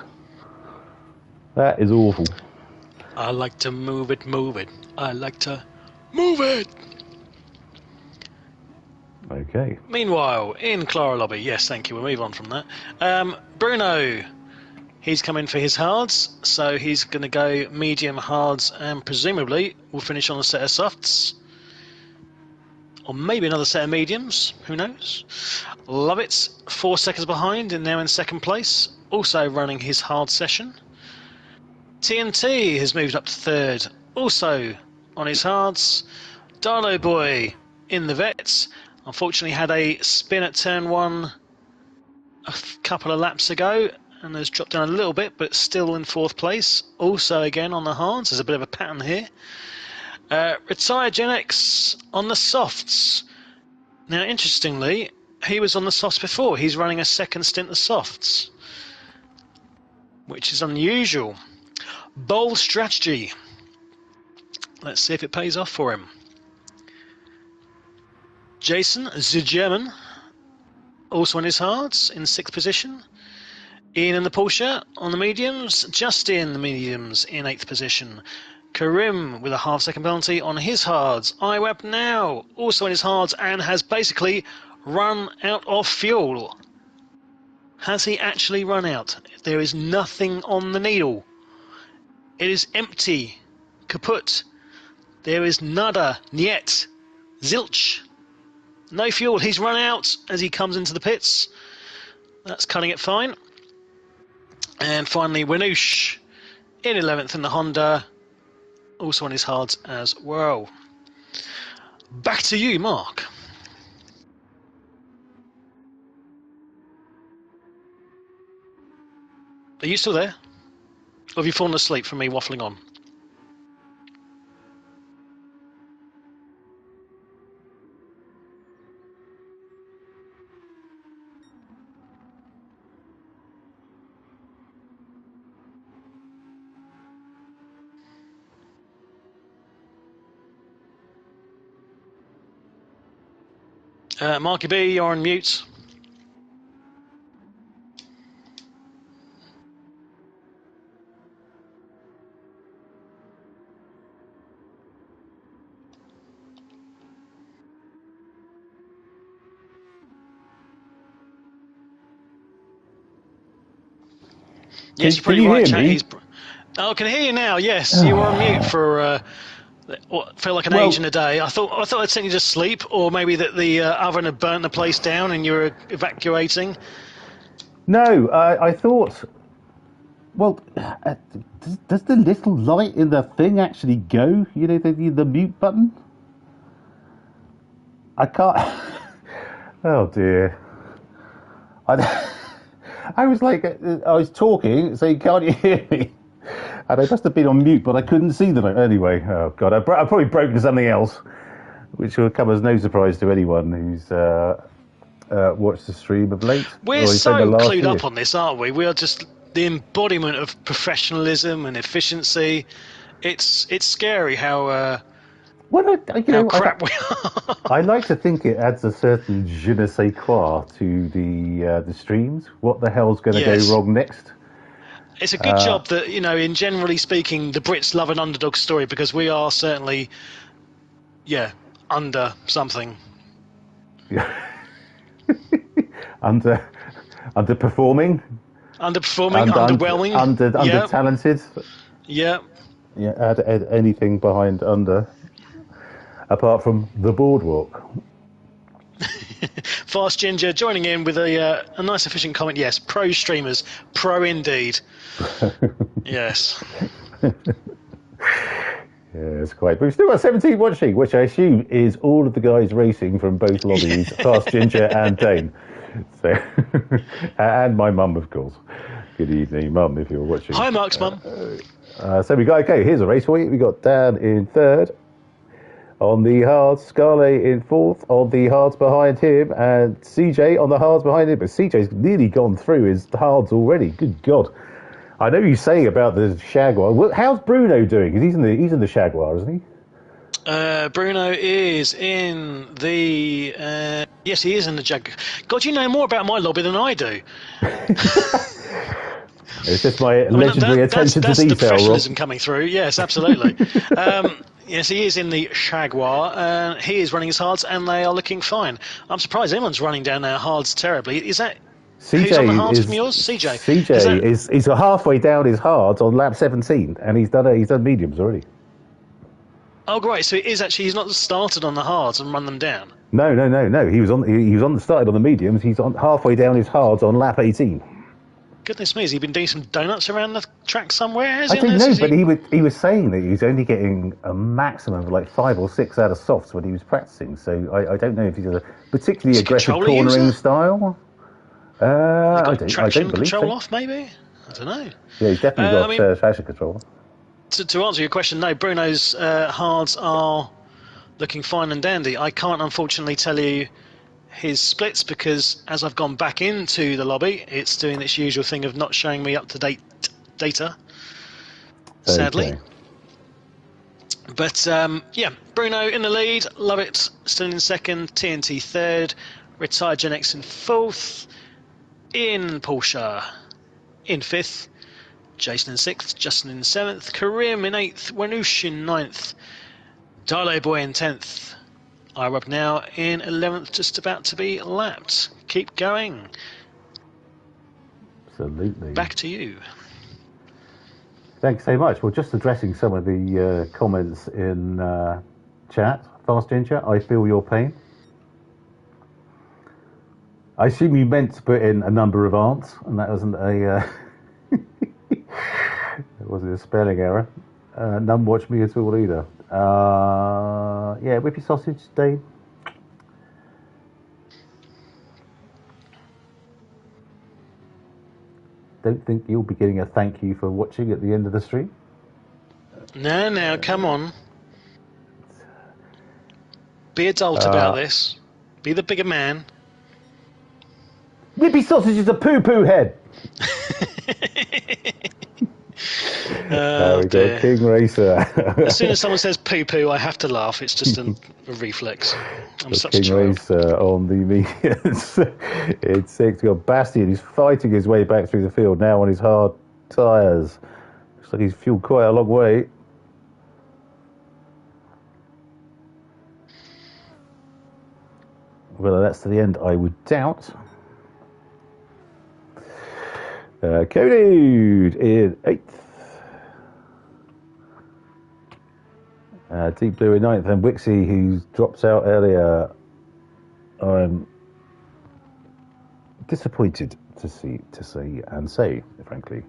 That is awful. I like to move it, move it. I like to move it. Okay. Meanwhile, in Clara Lobby, yes, thank you. We'll move on from that. Bruno, he's come in for his hards, so he's going to go medium hards, and presumably we'll finish on a set of softs. Or maybe another set of mediums, who knows? Lovitz, 4 seconds behind and now in second place, also running his hard session. TNT has moved up to third, also on his hards. Darlo Boy in the vets, unfortunately had a spin at turn 1 a couple of laps ago and has dropped down a little bit, but still in 4th place, also again on the hards. There's a bit of a pattern here. Retired Gen X on the softs. Now, interestingly, he was on the softs before. He's running a second stint of softs, which is unusual. Bold strategy. Let's see if it pays off for him. Jason, the German, also on his hards in 6th position. Ian and the Porsche on the mediums. Justin, the mediums, in 8th position. Karim with a half-second penalty on his hards. IWeb now also on his hards and has basically run out of fuel. Has he actually run out? There is nothing on the needle. It is empty. Kaput. There is nada, niet, zilch. No fuel. He's run out as he comes into the pits. That's cutting it fine. And finally, Winoosh in 11th in the Honda. Also on his hards as well. Back to you, Mark. Are you still there? Or have you fallen asleep from me waffling on? Marky B, you're on mute. Yes, you're pretty right, chat. Oh, I can hear you now. Yes, you were on mute for what felt like an age and a day. I thought I'd sent you to sleep, or maybe that the oven had burnt the place down and you were evacuating. No, I thought. Well, does the little light in the thing actually go? You know, the mute button. I can't. Oh dear. I was like, I was talking, saying, "Can't you hear me?" And I must have been on mute, but I couldn't see them. Anyway, oh God, I've probably broken something else, which will come as no surprise to anyone who's watched the stream of late. We're so clued up on this, aren't we? We are just the embodiment of professionalism and efficiency. It's scary how crap we are. I like to think it adds a certain je ne sais quoi to the streams. What the hell's going to go wrong next? It's a good job that, in generally speaking, the Brits love an underdog story, because we are certainly, under something. Underperforming. Underwhelming. Under talented. Yeah. Yeah. Add anything behind under, apart from the boardwalk. Fast Ginger joining in with a nice efficient comment. Yes, pro streamers, pro indeed. Yes. Yeah, it's quite. But we've still got 17 watching, which I assume is all of the guys racing from both lobbies, Fast Ginger and Dane. So, and my mum, of course. Good evening, Mum, if you're watching. Hi, Mark's mum. So we got, okay, here's a race for you. We got Dan in third on the hards, Scarlet in fourth on the hards behind him, and CJ on the hards behind him. But CJ's nearly gone through his hards already. Good God. I know you say about the Jaguar. How's Bruno doing? Because he's in the Jaguar, isn't he? Bruno is in the... yes, he is in the Jaguar. God, you know more about my lobby than I do. It's just my legendary attention to detail, the professionalism Rob. coming through. Yes, absolutely. Yes, he is in the Jaguar. He is running his hards, and they are looking fine. I'm surprised anyone's running down their hards terribly. Is that... Who's on the hards from yours? CJ. CJ he's halfway down his hards on lap 17, and he's done mediums already. Oh, great. So he's not started on the hards and run them down. No. He was started on the mediums. He's on halfway down his hards on lap 18. Goodness me, has he been doing some donuts around the track somewhere? I don't know, but he was saying that he was only getting a maximum of like 5 or 6 out of softs when he was practicing. So I don't know if he's a particularly aggressive cornering style. I don't believe control so. off, maybe? I don't know. Yeah, he's definitely got traction control. To answer your question, no, Bruno's hards are looking fine and dandy. I can't unfortunately tell you his splits because as I've gone back into the lobby, it's doing its usual thing of not showing me up-to-date data, sadly. Okay. But, yeah, Bruno in the lead, love it, still in second, TNT third, Retired Gen X in fourth, in Porsche in fifth, Jason in sixth, Justin in seventh, Karim in eighth, Wanush in ninth, Darlo Boy in 10th, iRub now in 11th, just about to be lapped. Keep going. Absolutely. Back to you. Thanks so much. Well, just addressing some of the comments in chat. Fast Ginger, I feel your pain. I assume you meant to put in a number of aunts, and that wasn't a it wasn't a spelling error. None watch me at all either. Yeah, whippy sausage, Dave. Don't think you'll be getting a thank you for watching at the end of the stream. No, come on. Be adult about this. Be the bigger man. Whippy sausage is a poo-poo head. There we go, King Racer. As soon as someone says poo-poo, I have to laugh. It's just a reflex. I'm such a King child. Racer on the medians. It's 6. We've got Bastian. He's fighting his way back through the field now on his hard tyres. Looks like he's fueled quite a long way. Whether that's to the end, I would doubt. Cody in 8th. Deep Blue in 9th, and Wixie, who dropped out earlier. I'm disappointed to say, frankly.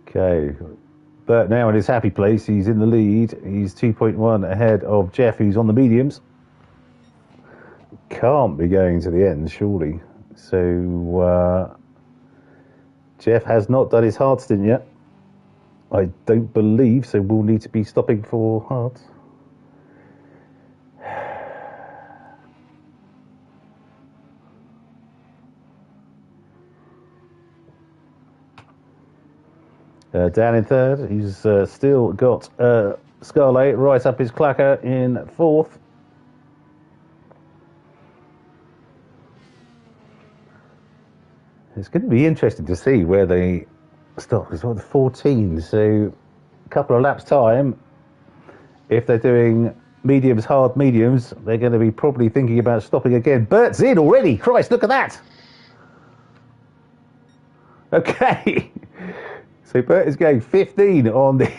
Okay. Bert now in his happy place. He's in the lead. He's 2.1 ahead of Jeff, who's on the mediums. Can't be going to the end, surely. So, Jeff has not done his hard stint yet. I don't believe, so we'll need to be stopping for hards. Dan in 3rd. He's still got Scarlet right up his clacker in 4th. It's going to be interesting to see where they stop. It's on 14, so a couple of laps time. If they're doing mediums, hard mediums, they're going to be probably thinking about stopping again. Bert's in already. Christ, look at that. Okay. So Bert is going 15 on the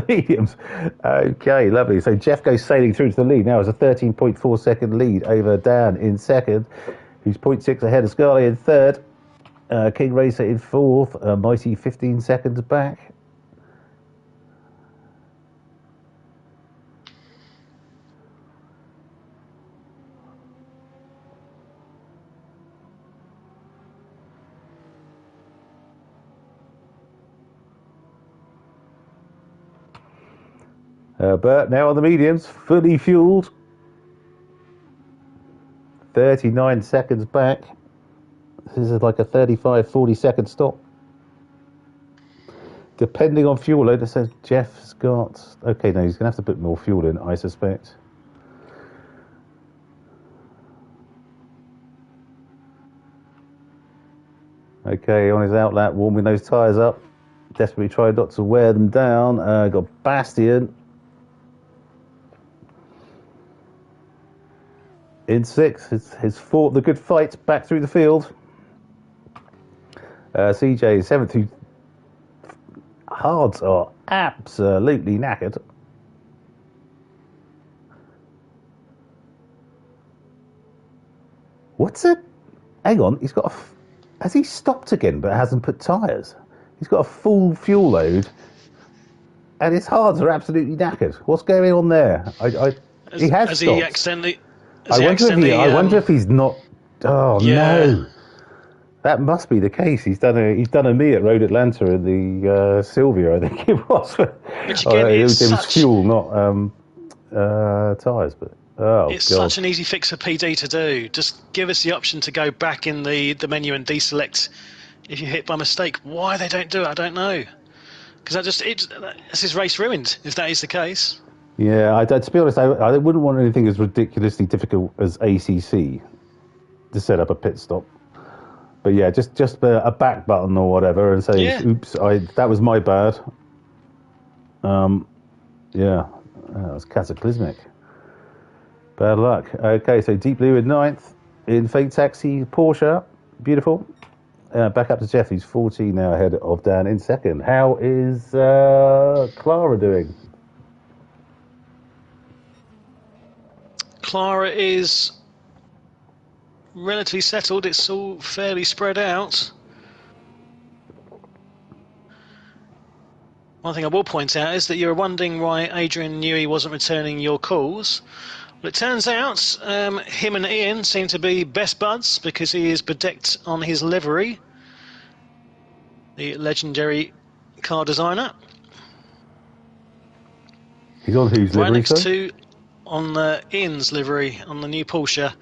mediums. Okay, lovely. So Jeff goes sailing through to the lead now as a 13.4 second lead over Dan in 2nd. He's 0.6 ahead of Scarlett in third. King Racer in fourth. Mighty 15 seconds back. Bert now on the mediums, fully fueled. 39 seconds back. This is like a 35, 40-second stop. Depending on fuel load, it says Jeff's got... Okay, no, he's going to have to put more fuel in, I suspect. Okay, on his outlap, warming those tyres up. Desperately trying not to wear them down. Got Bastian in sixth. Has fought the good fight back through the field. CJ seventh, who hards are absolutely knackered. What's it? Hang on, he's got a... Has he stopped again but hasn't put tyres? He's got a full fuel load and his hards are absolutely knackered. What's going on there? He has stopped. He accidentally... I wonder if he's not... Oh, yeah. no. That must be the case. He's done a me at Road Atlanta in the Sylvia, I think it was. Which again, it was fuel, not tyres. But it's such an easy fix for PD to do. Just give us the option to go back in the menu and deselect if you hit by mistake. Why they don't do it, I don't know. Because that's his race ruined if that is the case. Yeah, to be honest, I wouldn't want anything as ridiculously difficult as ACC to set up a pit stop. But yeah, just a back button or whatever and say, yeah. Oops, that was my bad. Yeah, that was cataclysmic. Bad luck. Okay, so Deep Blue in ninth. In Fake Taxi, Porsche. Beautiful. Back up to Jeff, who's 14 now ahead of Dan in second. How is Clara doing? Clara is relatively settled. It's all fairly spread out. One thing I will point out is that you're wondering why Adrian Newey wasn't returning your calls. Well, it turns out him and Ian seem to be best buds because he is bedecked on his livery, the legendary car designer. He's on whose livery? Right next to on Ian's livery on the new Porsche.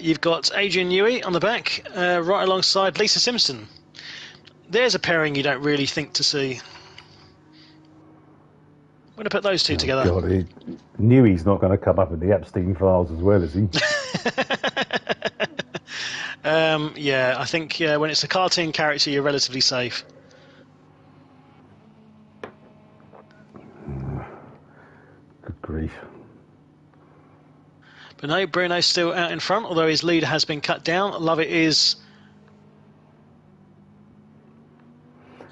You've got Adrian Newey on the back, right alongside Lisa Simpson. There's a pairing you don't really think to see. I'm going to put those two together. God, Newey's not going to come up in the Epstein files as well, is he? Yeah, I think when it's a cartoon character, you're relatively safe. Good grief. But no, Bruno's still out in front, although his lead has been cut down. Lovett is...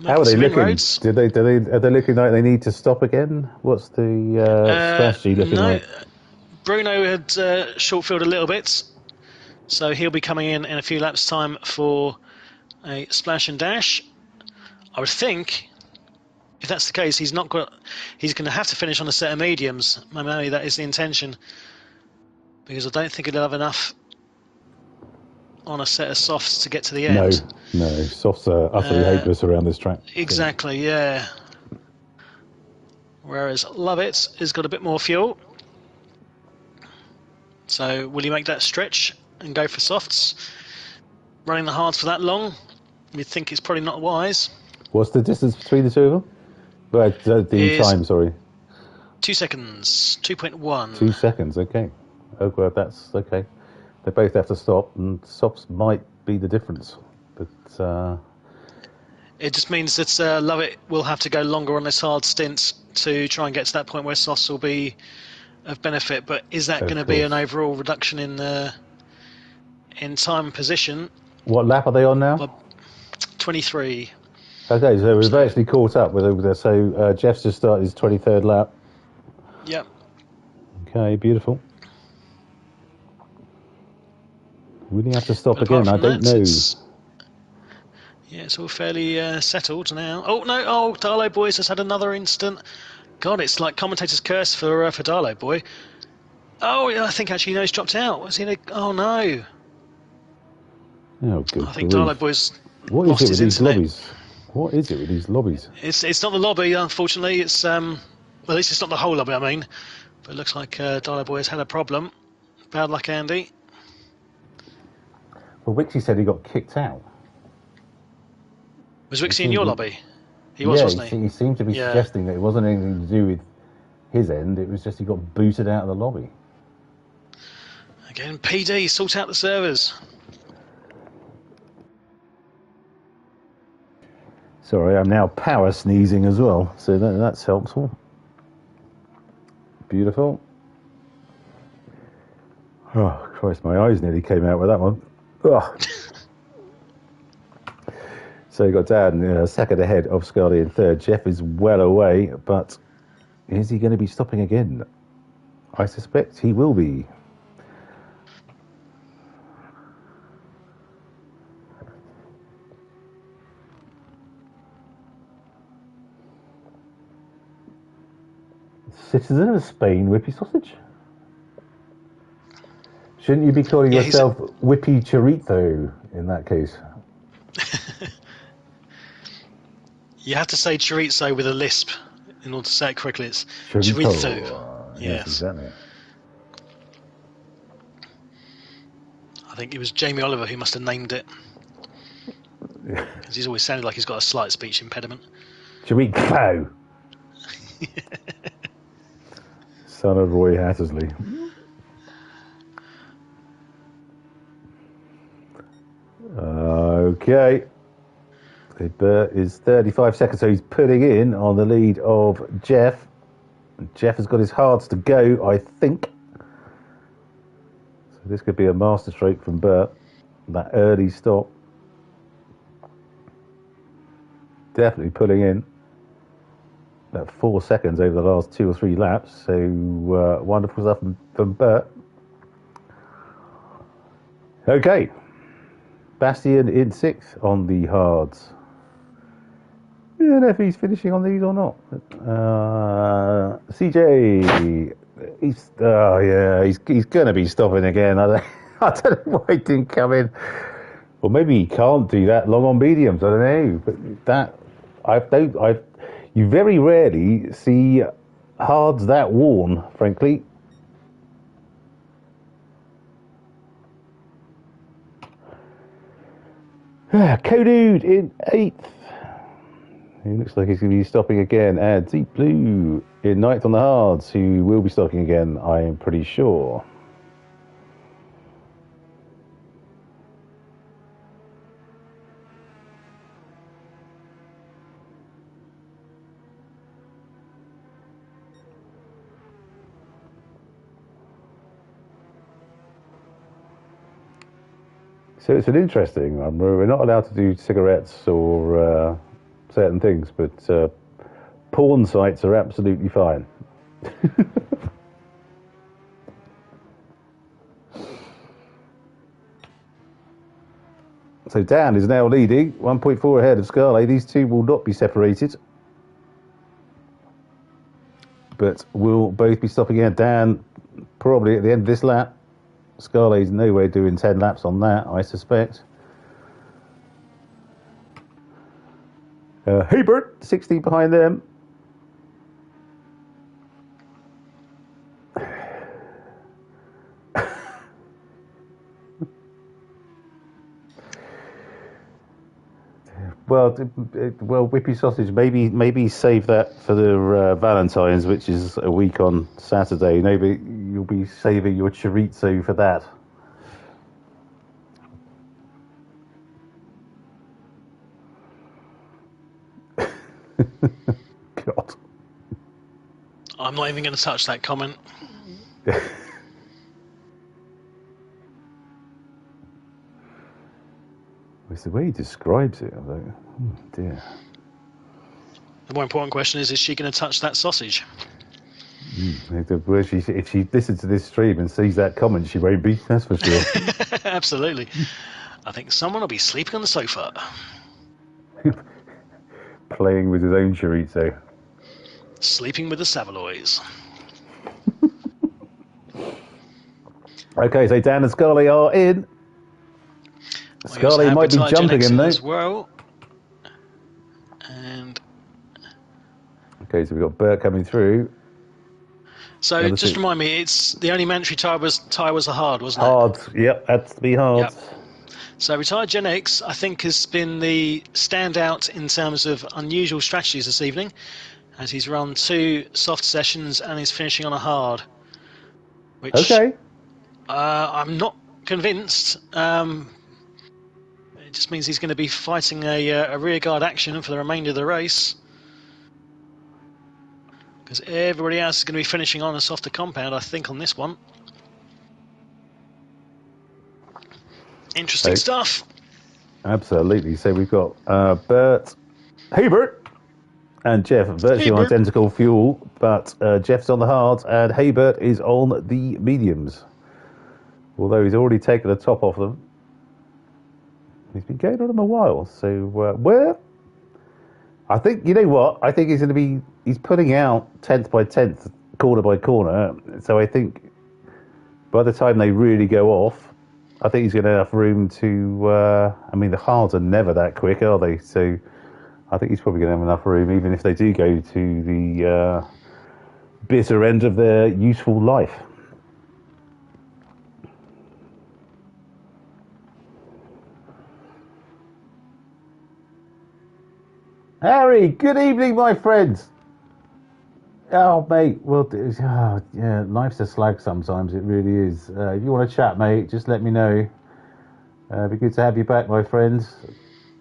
How are they looking? Are they looking like they need to stop again? What's the strategy looking like? Bruno had short-filled a little bit, so he'll be coming in a few laps' time for a splash and dash. I would think, if that's the case, he's going to have to finish on a set of mediums. Maybe that is the intention, because I don't think he'll have enough on a set of softs to get to the end. No, softs are utterly hopeless around this track. Exactly, yeah. Whereas Lovett has got a bit more fuel. So will he make that stretch and go for softs? Running the hards for that long, you'd think it's probably not wise. What's the distance between the two of them? Right, the time, sorry. 2 seconds, 2.1. 2 seconds, okay. Oh, well, that's okay. They both have to stop, and softs might be the difference. But it just means that Lovett will have to go longer on this hard stint to try and get to that point where softs will be of benefit. But is that going to be an overall reduction in time and position? What lap are they on now? 23. Okay, so we've actually caught up with over there. So Jeff's just started his 23rd lap. Yep. Okay, beautiful. Will he have to stop But again? I apart from don't that, know. Yeah, it's all fairly settled now. Oh no! Oh, Darlow Boy's has had another instant. God, it's like commentator's curse for Darlow Boy. Oh, yeah, I think actually he's dropped out. Was he? Oh no! Oh, good I think grief. Darlow Boy's What is lost it his with these internet. lobbies? What is it with these lobbies? It's not the lobby, unfortunately. It's well, at least it's not the whole lobby. I mean, but it looks like Darlow Boy has had a problem. Bad luck, Andy. Well, Wixie said he got kicked out. Was Wixie in your lobby? He was, Yeah, wasn't he? he seemed to be suggesting that it wasn't anything to do with his end. It was just he got booted out of the lobby. Again, PD, sort out the servers. Sorry, I'm now power sneezing as well, so that's helpful. Beautiful. Oh, Christ, my eyes nearly came out with that one. Oh. So you got Dan second ahead of Scully in third. Jeff is well away, but is he going to be stopping again? I suspect he will be. Citizen of Spain, Whippy Sausage? Shouldn't you be calling yourself Whippy Chorito in that case? You have to say chorizo with a lisp in order to say it correctly. It's chorizo. Yes, exactly. I think it was Jamie Oliver who must have named it. Because he's always sounded like he's got a slight speech impediment. Chorizo. Son of Roy Hattersley. Okay. Bert is 35 seconds, so he's putting in on the lead of Jeff. Jeff has got his hards to go, I think. So this could be a masterstroke from Bert. That early stop. Definitely pulling in. About 4 seconds over the last 2 or 3 laps. So wonderful stuff from Bert. Okay. Bastian in 6th on the hards. I don't know if he's finishing on these or not. CJ, he's going to be stopping again. I don't know why he didn't come in. Or maybe he can't do that long on mediums. I don't know. But you very rarely see hards that worn, frankly. Kodude in 8th. He looks like he's going to be stopping again. And Deep Blue in 9th on the hards, who will be stopping again, I am pretty sure. So it's an interesting one. We're not allowed to do cigarettes or certain things, but porn sites are absolutely fine. So Dan is now leading, 1.4 ahead of Scarlet. These two will not be separated, but will both be stopping again. Dan probably at the end of this lap. Scarlet's nowhere doing 10 laps on that, I suspect. Hebert, 60 behind them. Well, Whippy Sausage, maybe save that for the Valentine's, which is a week on Saturday. Maybe you'll be saving your chorizo for that. God. I'm not even going to touch that comment. It's the way he describes it. I'm like, oh dear. The more important question is she going to touch that sausage? If she listens to this stream and sees that comment, she won't be. That's for sure. Absolutely. I think someone will be sleeping on the sofa. Playing with his own chorizo. Sleeping with the Savaloys. Okay, so Dan and Scully are in. Scully might be jumping in though. As well. And okay, so we've got Bert coming through. So just remind me, it's the only mandatory tyre was a hard, wasn't it? Hard, yep, that's to be hard. Yep. So retired Gen X, I think, has been the standout in terms of unusual strategies this evening, as he's run 2 soft sessions and is finishing on a hard. Which, okay. I'm not convinced. It just means he's going to be fighting a rearguard action for the remainder of the race. Because everybody else is going to be finishing on a softer compound, I think, on this one. Interesting stuff. Absolutely. So we've got Bert, Hubert, and Jeff, virtually on identical fuel, but Jeff's on the hards and Hubert is on the mediums. Although he's already taken the top off them. He's been going on them a while. So, I think, you know what? I think he's putting out 10th by 10th, corner by corner. So I think by the time they really go off, I think he's got enough room to, the hards are never that quick, are they? So I think he's probably going to have enough room, even if they do go to the bitter end of their useful life. Harry, good evening, my friends. Oh, mate, well, yeah, life's a slag sometimes, it really is. If you want to chat, mate, just let me know. It'd be good to have you back, my friends.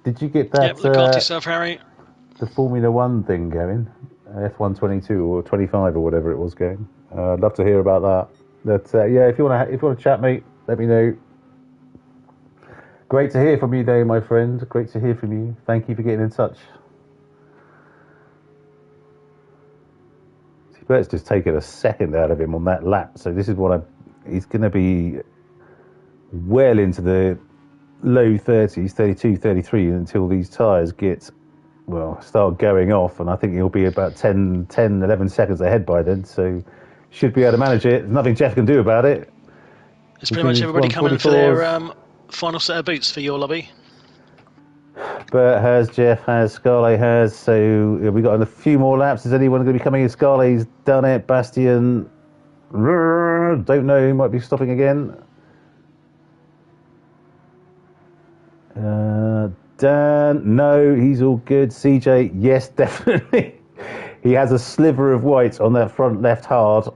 Did you get that? Yep, look after yourself, Harry. The Formula 1 thing going? F122 or 25 or whatever it was going. I'd love to hear about that. But, yeah, if you want to chat, mate, let me know. Great to hear from you, Dave, my friend. Great to hear from you. Thank you for getting in touch. Bert's just taken a second out of him on that lap, so this is he's going to be well into the low 30s, 32, 33, until these tyres start going off, and I think he'll be about 10, 11 seconds ahead by then, so should be able to manage it. There's nothing Jeff can do about it. It's pretty much everybody coming for their final set of boots for your lobby. Bert has, Jeff has, Scarlet has, so we got a few more laps. Is anyone going to be coming in? Scarlet's done it. Bastian, don't know, he might be stopping again. Dan, no, he's all good. CJ, yes, definitely. He has a sliver of white on that front left hard.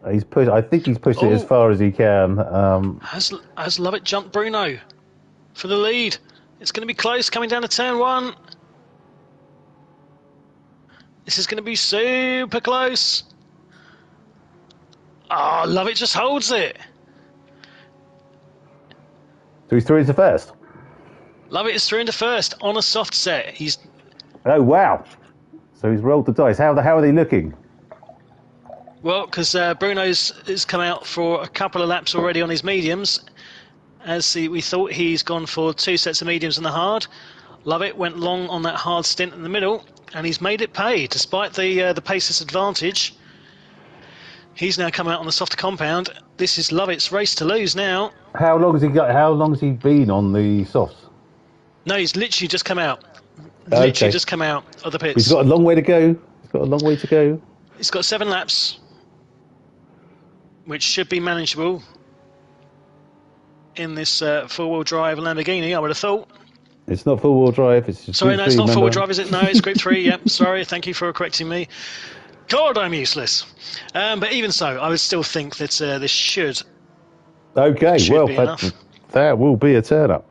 I think he's pushed it as far as he can. Has Lovett jumped Bruno for the lead? It's going to be close coming down to turn 1. This is going to be super close. Oh, Lovett just holds it. So he's through into first? Lovett is through into first on a soft set. Oh, wow. So he's rolled the dice. How are they looking? Well, because Bruno's has come out for a couple of laps already on his mediums. As we thought, he's gone for 2 sets of mediums and the hard. Lovett went long on that hard stint in the middle, and he's made it pay despite the pace disadvantage. He's now come out on the softer compound. This is Lovett's race to lose now. How long has he been on the softs? No, he's literally just come out. Literally just come out of the pits. He's got a long way to go. He's got 7 laps, which should be manageable in this four-wheel drive Lamborghini, I would have thought. It's not four-wheel drive. It's just sorry, no, it's not four-wheel drive, is it? No, it's Group 3. Yep, sorry. Thank you for correcting me. God, I'm useless. But even so, I would still think that this should. Okay, well, that will be a turn-up.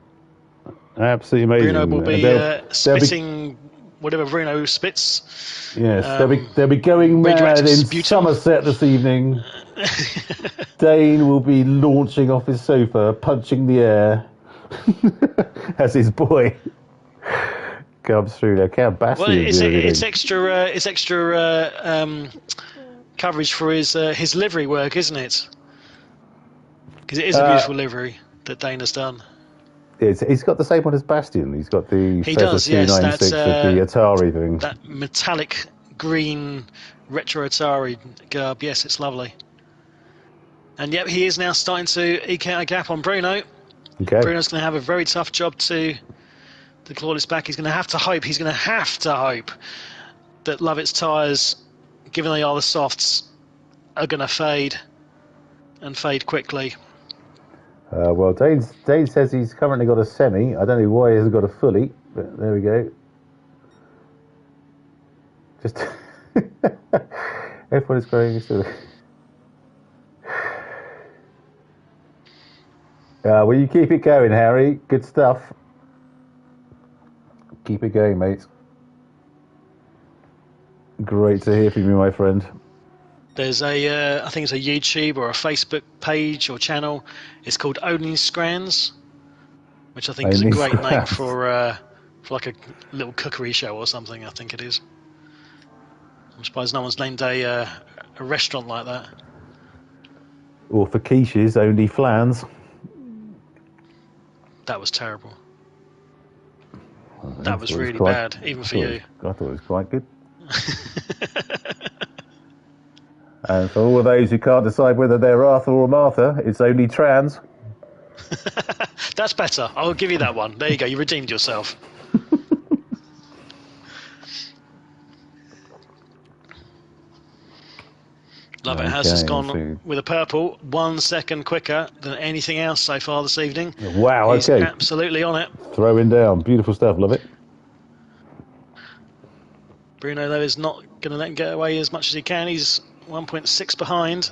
Absolutely amazing. Bruno will be spitting whatever Bruno spits. Yes, they'll be going mad in Somerset this evening. Dane will be launching off his sofa, punching the air as his boy comes through there. Count Bastian. Well, it's extra coverage for his livery work, isn't it? Because it is a beautiful livery that Dana's done. He's got the same one as Bastion. He's got the He Feather does, yes. 296 That's with the Atari thing. that metallic green retro Atari garb. Yes, it's lovely. And yep, he is now starting to eke out a gap on Bruno. Okay. Bruno's going to have a very tough job to claw this back. He's going to have to hope. He's going to have to hope that Lovett's tyres, given they are the softs, are going to fade and fade quickly. Well, Dane says he's currently got a semi. I don't know why he hasn't got a fully, but there we go. Just everyone is going to. Will you keep it going, Harry? Good stuff. Keep it going, mate. Great to hear from you, my friend. There's I think it's a YouTube or a Facebook page or channel. It's called Only Scrans, which I think is a great name for like a little cookery show or something. I think it is. I'm surprised no one's named a restaurant like that. Or for quiches, Only Flans. That was terrible. That was really bad, even for you. I thought it was quite good. And for all of those who can't decide whether they're Arthur or Martha, it's only trans. That's better. I'll give you that one. There you go. You redeemed yourself. Lovett has just gone with a purple 1 second quicker than anything else so far this evening. Wow, He's okay. absolutely on it. Throwing down. Beautiful stuff, love it. Bruno, though, is not going to let him get away as much as he can. He's 1.6 behind.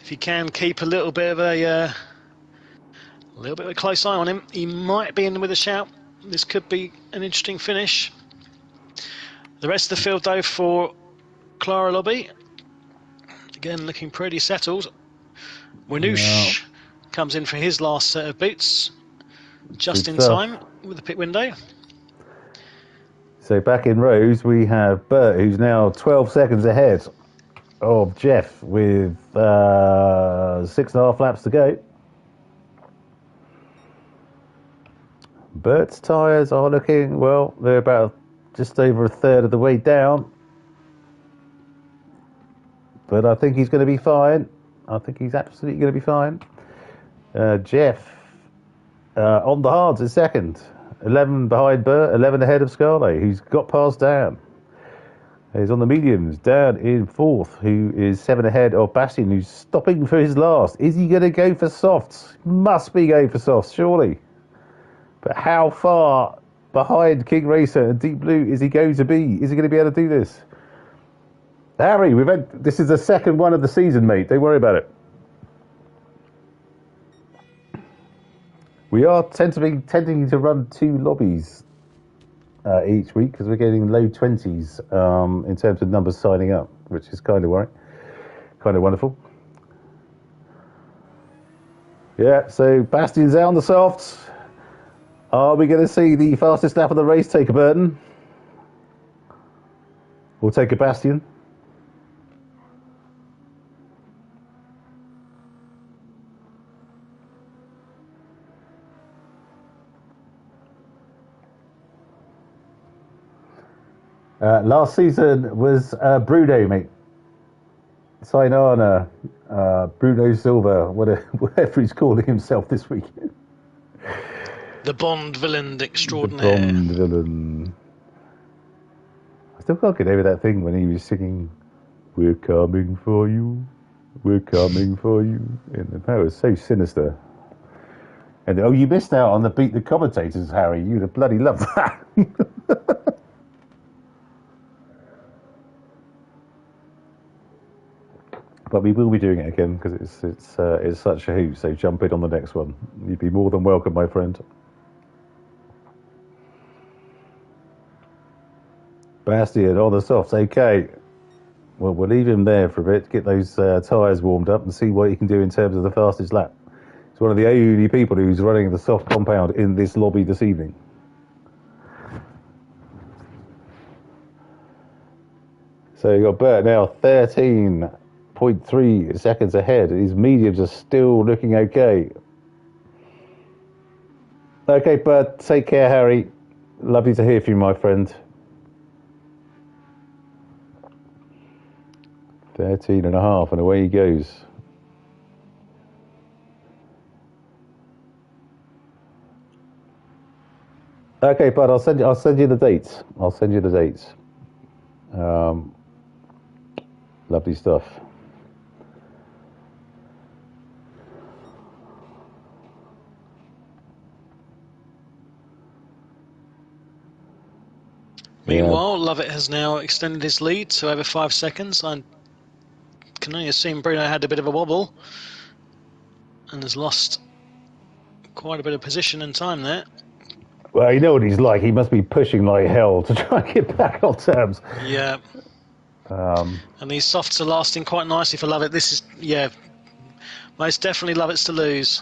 If he can keep a little bit of a close eye on him, he might be in with a shout. This could be an interesting finish. The rest of the field, though, for Clara Lobby, again looking pretty settled. Winoosh comes in for his last set of boots, just in time with the pit window. So back in rows, we have Bert, who's now 12 seconds ahead of Jeff with 6.5 laps to go. Bert's tyres are looking, well, they're about just over a third of the way down. But I think he's going to be fine. I think he's absolutely going to be fine. Jeff on the hards is second. 11 behind Bert, 11 ahead of Scarlet, who's got past Dan. He's on the mediums. Dan in fourth, who is 7 ahead of Bastion, who's stopping for his last. Is he going to go for softs? Must be going for softs, surely. But how far behind King Racer and Deep Blue is he going to be? Is he going to be able to do this? Harry, this is the second one of the season, mate. Don't worry about it. We are tending to run 2 lobbies each week because we're getting low 20s in terms of numbers signing up, which is kind of worrying, kind of wonderful. Yeah, so Bastion's out on the softs. Are we going to see the fastest lap of the race take a Burton? We'll take a Bastion. Last season was Bruno, mate. Sayonara, Bruno Silva, whatever he's calling himself this week. The Bond villain extraordinaire. The Bond villain. I still can't get over that thing when he was singing, "We're coming for you, we're coming for you." And that was so sinister. And oh, you missed out on the Beat the Commentators, Harry. You'd have bloody loved that. But we will be doing it again because it's such a hoot. So jump in on the next one. You'd be more than welcome, my friend. Bastion on the softs. Okay. Well, we'll leave him there for a bit. Get those tyres warmed up and see what he can do in terms of the fastest lap. He's one of the only people who's running the soft compound in this lobby this evening. So So you got Bert now 13.3 seconds ahead. His mediums are still looking okay. Okay, Bert, take care, Harry. Lovely to hear from you, my friend. 13.5, and away he goes. Okay, Bud, I'll send you the dates. I'll send you the dates. Lovely stuff. Meanwhile, Lovett has now extended his lead to over 5 seconds. I can only assume Bruno had a bit of a wobble and has lost quite a bit of position and time there. Well, you know what he's like. He must be pushing like hell to try and get back on terms. Yeah. And these softs are lasting quite nicely for Lovett. This is, yeah, most definitely Lovett's to lose.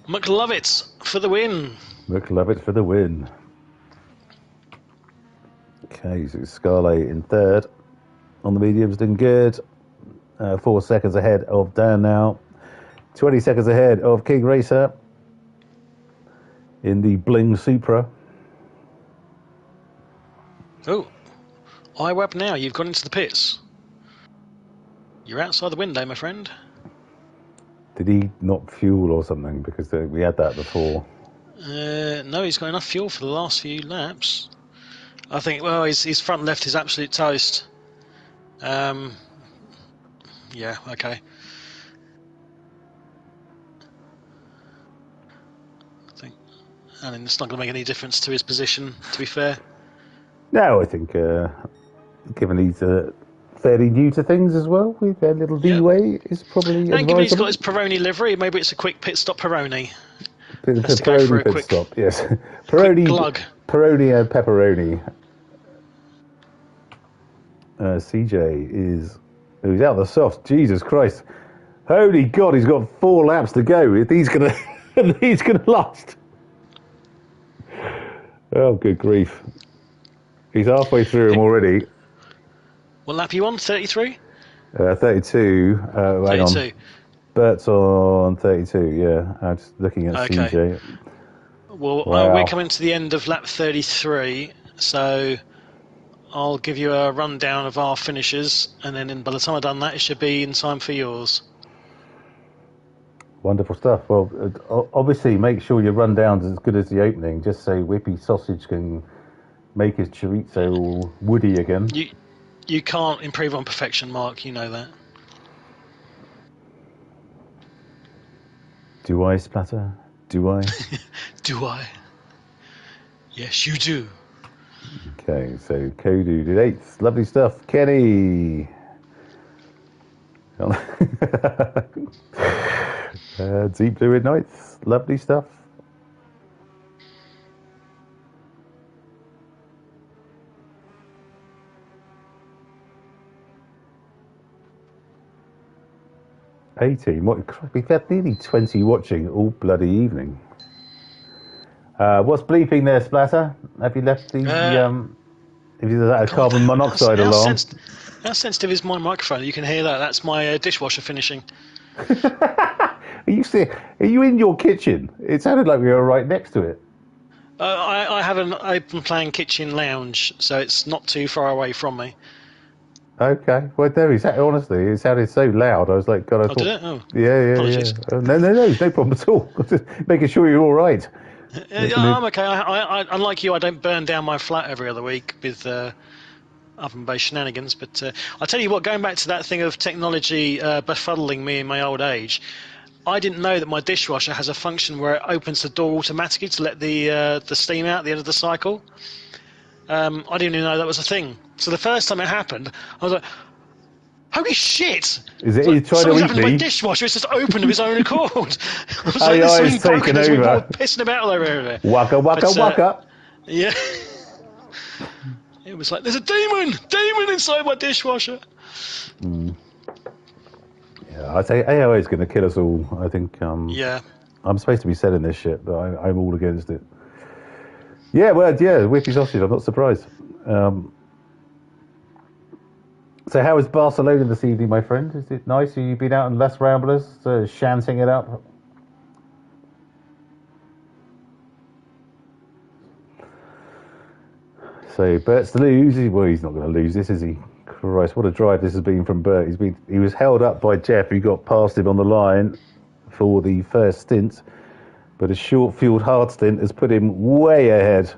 McLovett for the win. McLovett for the win. Okay, so Scarlet in third. On the mediums, doing good. 4 seconds ahead of Dan now. 20 seconds ahead of King Racer in the Bling Supra. Oh, iWeb now, you've gone into the pits. You're outside the window, my friend. Did he not fuel or something? Because we had that before. No, he's got enough fuel for the last few laps. I think, well, his front left is absolute toast. Yeah, okay. I mean, it's not going to make any difference to his position, to be fair. No, I think, given he's fairly new to things as well, with a little leeway is probably advisable. And given he's got his Peroni livery, maybe it's a quick pit stop Peroni. It's a Peroni pit stop, yes. Peroni, glug. Peroni and pepperoni. CJ is... Oh, he's out of the soft. Jesus Christ. Holy God, he's got 4 laps to go. If he's going to... he's going to last. Oh, good grief. He's halfway through him already. What lap are you on? 33? 32. Hang 32. on. Bert's on 32, yeah. I'm just looking at CJ. Well, wow. We're coming to the end of lap 33, so I'll give you a rundown of our finishes, and then by the time I've done that, it should be in time for yours. Wonderful stuff. Well, obviously, make sure your rundown's as good as the opening, just so Whippy Sausage can make his chorizo woody again. You can't improve on perfection, Mark, you know that. Do I, Splatter? Do I? Do I? Yes, you do. Okay, so Kodu did 8th. Lovely stuff. Kenny. Deep Blue at 9th. Lovely stuff. We've had nearly 20 watching all bloody evening. What's bleeping there, Splatter? Have you left the if you that carbon monoxide alarm? How sensitive is my microphone? You can hear that. That's my dishwasher finishing. Are you in your kitchen? It sounded like we were right next to it. I have an open plan kitchen lounge, so it's not too far away from me. Okay. Well, no, honestly, it sounded so loud. I was like, God, I thought... did it? Oh. Yeah. Apologies. No problem at all. Just making sure you're all right. I'm okay. I unlike you, I don't burn down my flat every other week with oven-based shenanigans. But I'll tell you what, going back to that thing of technology befuddling me in my old age, I didn't know that my dishwasher has a function where it opens the door automatically to let the steam out at the end of the cycle. I didn't even know that was a thing. So the first time it happened, I was like, holy shit! Is it like, trying to eat me? My dishwasher, it's just opened of its own accord. I was like, there's something broken, there's over. Pissing about all over everywhere. Waka, waka. Yeah. It was like, there's a demon inside my dishwasher. Yeah, I say AOA is going to kill us all. I think. Yeah. I'm supposed to be selling this shit, but I'm all against it. Yeah, well, yeah, Whippy Sausage. I'm not surprised. So how was Barcelona this evening, my friend? Is it nice? Have you been out in Las Ramblas, shanting it up? So Bert's to lose. Well, he's not going to lose this, is he? Christ, what a drive this has been from Bert. He was held up by Jeff, who got past him on the line for the first stint, but a short-fueled hard stint has put him way ahead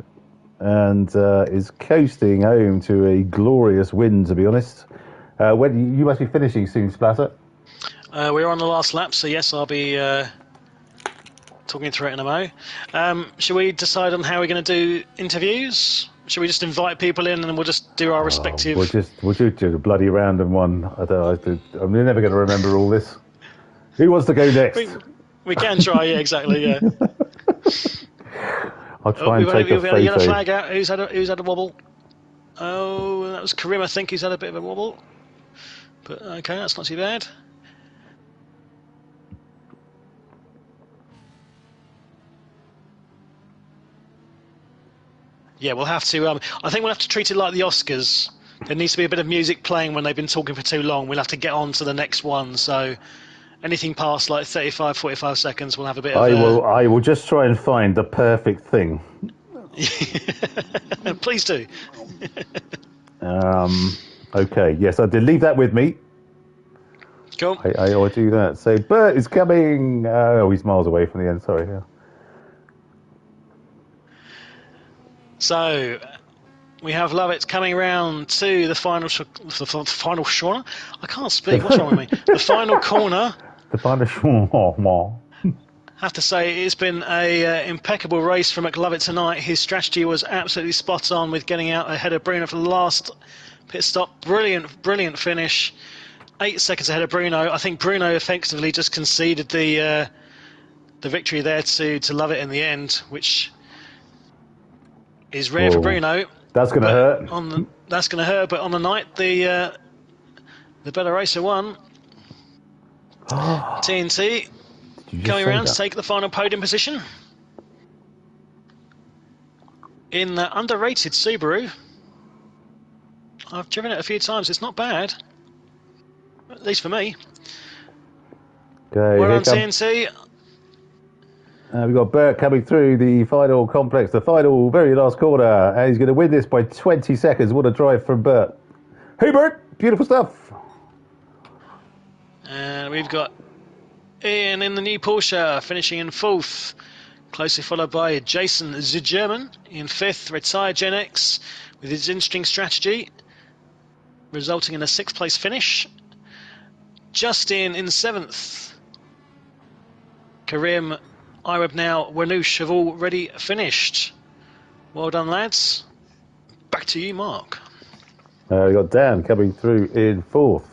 and is coasting home to a glorious win, to be honest. When you must be finishing soon, Splatter. We're on the last lap, so yes, I'll be talking through it in a mo. Shall we decide on how we're going to do interviews? Should we just invite people in and we'll just do our respective... We'll do a bloody random one. I'm never going to remember all this. Who wants to go next? We can try, yeah, exactly, yeah. I'll try and take a photo. We've got a yellow flag out. Who's had a wobble? Oh, that was Karim, I think. He's had a bit of a wobble. But, okay, that's not too bad. Yeah, we'll have to. I think we'll have to treat it like the Oscars. There needs to be a bit of music playing when they've been talking for too long. We'll have to get on to the next one. So anything past like 35, 45 seconds, we'll have a bit of... I will just try and find the perfect thing. Please do. Okay, yes, I did leave that with me. Cool. I will do that. So Bert is coming. Oh, he's miles away from the end. Sorry. Yeah. So we have Lovett coming round to the final corner. I can't speak. What's wrong with me? The final corner. The final corner. Have to say it's been a impeccable race from McLovett tonight. His strategy was absolutely spot on with getting out ahead of Bruno for the last pit stop. Brilliant finish. 8 seconds ahead of Bruno. I think Bruno effectively just conceded the victory there to Lovett in the end, which is rare for Bruno. That's going to hurt. That's going to hurt. But on the night, the better racer won. TNT going around to take the final podium position in the underrated Subaru. I've driven it a few times. It's not bad, at least for me. Okay, we're on TNT. We've got Bert coming through the final complex, the final very last corner, and he's going to win this by 20 seconds. What a drive from Bert. Hey, Bert, beautiful stuff. And we've got Ian in the new Porsche, finishing in 4th. Closely followed by Jason the German in 5th, retired Gen X, with his interesting strategy, resulting in a 6th place finish. Justin in 7th. Karim, Ireb now, Wanouche have already finished. Well done, lads. Back to you, Mark. We've got Dan coming through in 4th.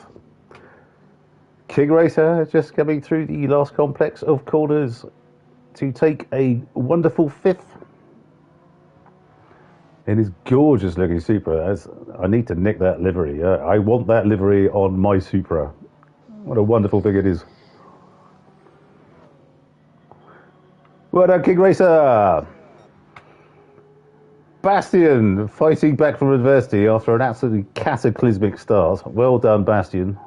King Racer just coming through the last complex of corners to take a wonderful 5th. In his gorgeous looking Supra. I need to nick that livery. I want that livery on my Supra. What a wonderful thing it is. Well done, King Racer. Bastian fighting back from adversity after an absolutely cataclysmic start. Well done, Bastian.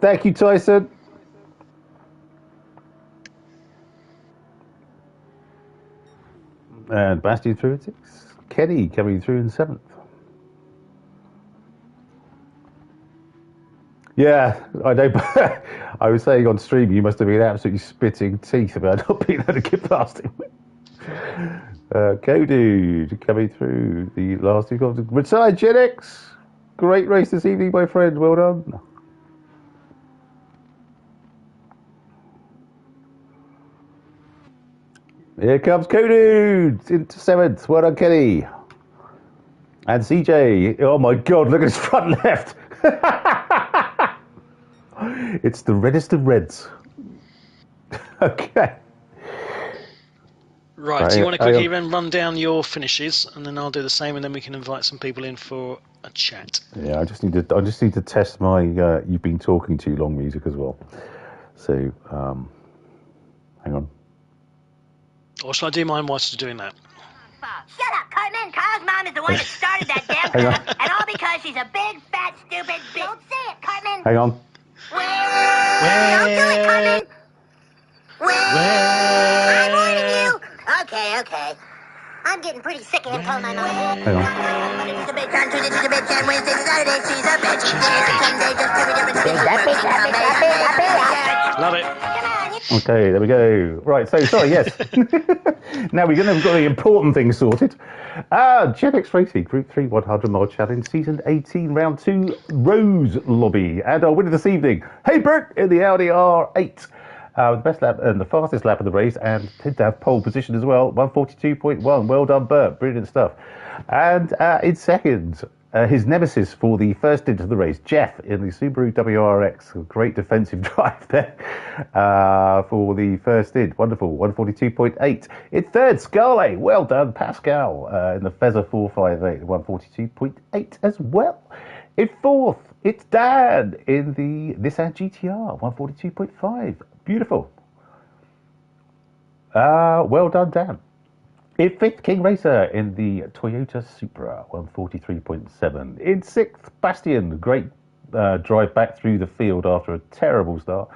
Thank you, Tyson. And Bastian through in 6th. Kenny coming through in 7th. Yeah, I know. I was saying on stream, you must have been absolutely spitting teeth about not being able to get past him. Kodu coming through the last 2 corners. Retired Gen X. Great race this evening, my friend. Well done. Here comes Kodu into 7th. Well done, Kenny. And CJ. Oh my God, look at his front left. It's the reddest of reds. Okay. Right, do you want to quickly run down your finishes, and then I'll do the same, and then we can invite some people in for a chat. Yeah, I just need to test my "you've been talking too long" music as well. So, hang on. Or shall I do mine whilst you're doing that? fault. Shut up, Cartman. Carl's mom is the one that started that damn stuff, and all because she's a big, fat, stupid bitch. Don't say it, Cartman. Hang on. Don't do it, Cartman. I'm warning you. Okay. I'm getting pretty sick of him calling my mom a bitch. Hang on. She's a bitch on Tuesday, she's a bitch on Wednesday, Saturday, she's a bitch. Sunday, just every different thing. Love it. Come on, you. Okay, there we go. Right, so sorry, yes. Now we're going to have got the important things sorted. GenX Racing Group 3 100 Mile Challenge Season 18 Round 2 Rose Lobby. And our winner this evening, hey Bert, in the Audi R8. The best lap and the fastest lap of the race, and did have pole position as well, 142.1. Well done, Bert. Brilliant stuff. And in second, his nemesis for the first into the race, Jeff, in the Subaru WRX. Great defensive drive there for the first in. Wonderful, 142.8. In third, Scarlet. Well done, Pascal, in the Fezzer 458, 142.8 as well. In fourth, it's Dan in the Nissan GTR, 142.5. Beautiful. Well done, Dan. In fifth, King Racer in the Toyota Supra, 143.7. In sixth, Bastian, great drive back through the field after a terrible start.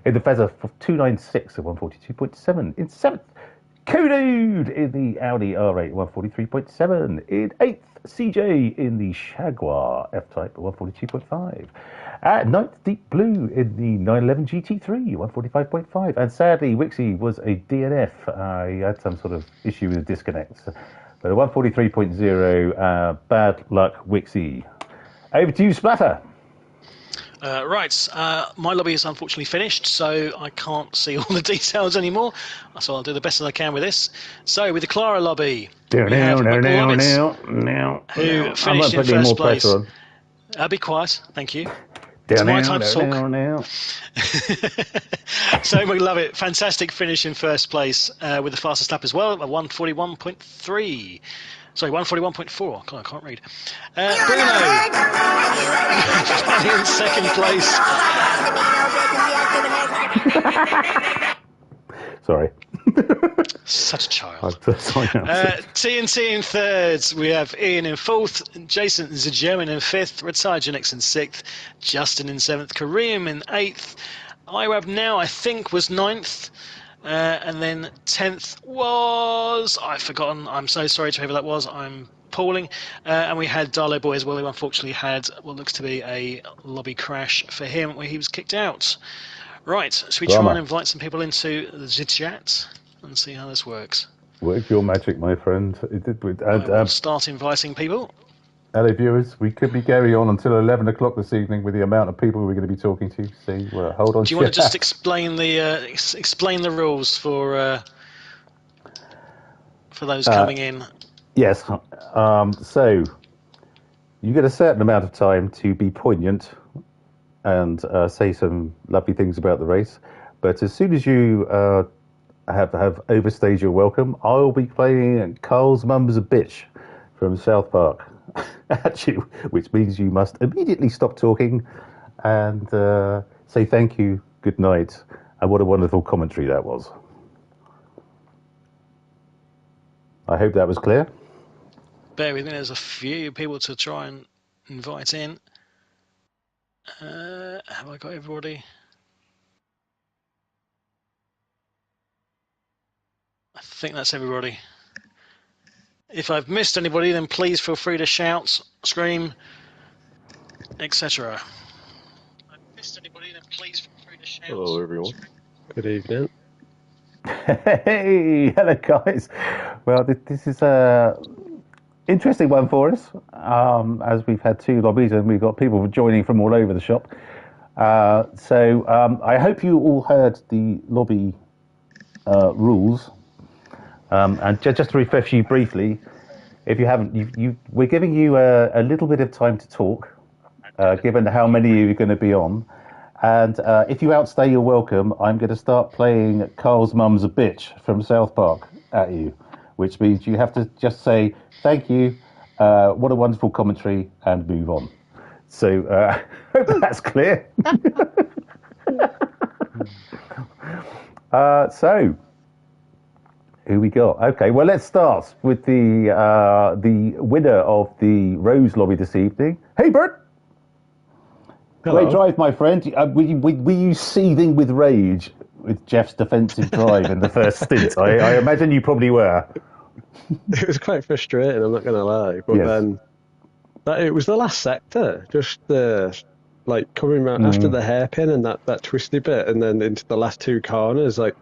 In the Fezzer 296 at 142.7. In seventh, Kodude in the Audi R8, 143.7. In eighth, CJ in the Jaguar F-Type, 142.5. At ninth, Deep Blue in the 911 GT3, 145.5. And sadly, Wixie was a DNF. He had some sort of issue with the disconnects. But a 143.0, bad luck, Wixie. Over to you, Splatter. Right, my lobby is unfortunately finished, so I can't see all the details anymore. So I'll do the best that I can with this. So with the Clara lobby, we have McLovitz, who finished in first place. Be quiet, thank you. It's my time to talk. So McLovitz, fantastic finish in first place with the fastest lap as well, at 141.3. Sorry, 141.4. God, I can't read. Bruno in second place. Sorry. Such a child. TNT in third. We have Ian in fourth. Jason Zajerman in fifth. Retired Genix in sixth. Justin in seventh. Kareem in eighth. IWAB now, I think, was ninth. And then 10th was... I've forgotten. I'm so sorry to whoever that was. I'm appalling. And we had Darlow Boy as well, who unfortunately had what looks to be a lobby crash for him where he was kicked out. Right, should we try and invite some people into the chat and see how this works? Work your magic, my friend. We'll start inviting people. Hello, viewers. We could be going on until 11 o'clock this evening with the amount of people we're going to be talking to. See, well, hold on. Do you want to just explain the rules for those coming in? Yes. So you get a certain amount of time to be poignant and say some lovely things about the race. But as soon as you have overstayed your welcome, I'll be playing Carl's Mum's a Bitch from South Park at you, which means you must immediately stop talking and say thank you, good night, and what a wonderful commentary that was. I hope that was clear. Bear with me, there's a few people to try and invite in. Have I got everybody? I think that's everybody. If I've missed anybody, then please feel free to shout, scream, etc. If I've missed anybody, then please feel free to shout. Hello, everyone. Good evening. Hey, hello, guys. Well, this is a interesting one for us, as we've had two lobbies and we've got people joining from all over the shop. So I hope you all heard the lobby rules. And just to refresh you briefly, if you haven't, we're giving you a little bit of time to talk, given how many of you are going to be on. And if you outstay your welcome, I'm going to start playing Carl's Mum's a Bitch from South Park at you, which means you have to just say, thank you, what a wonderful commentary, and move on. So hope that's clear. So Who we got? Okay, well, let's start with the winner of the Rose Lobby this evening. Hey, Bert! Hello. Great drive, my friend. Were you seething with rage with Jeff's defensive drive in the first stint? I imagine you probably were. It was quite frustrating, I'm not going to lie. But Yes. then it was the last sector, just like coming round after the hairpin and that twisty bit, and then into the last two corners. Like,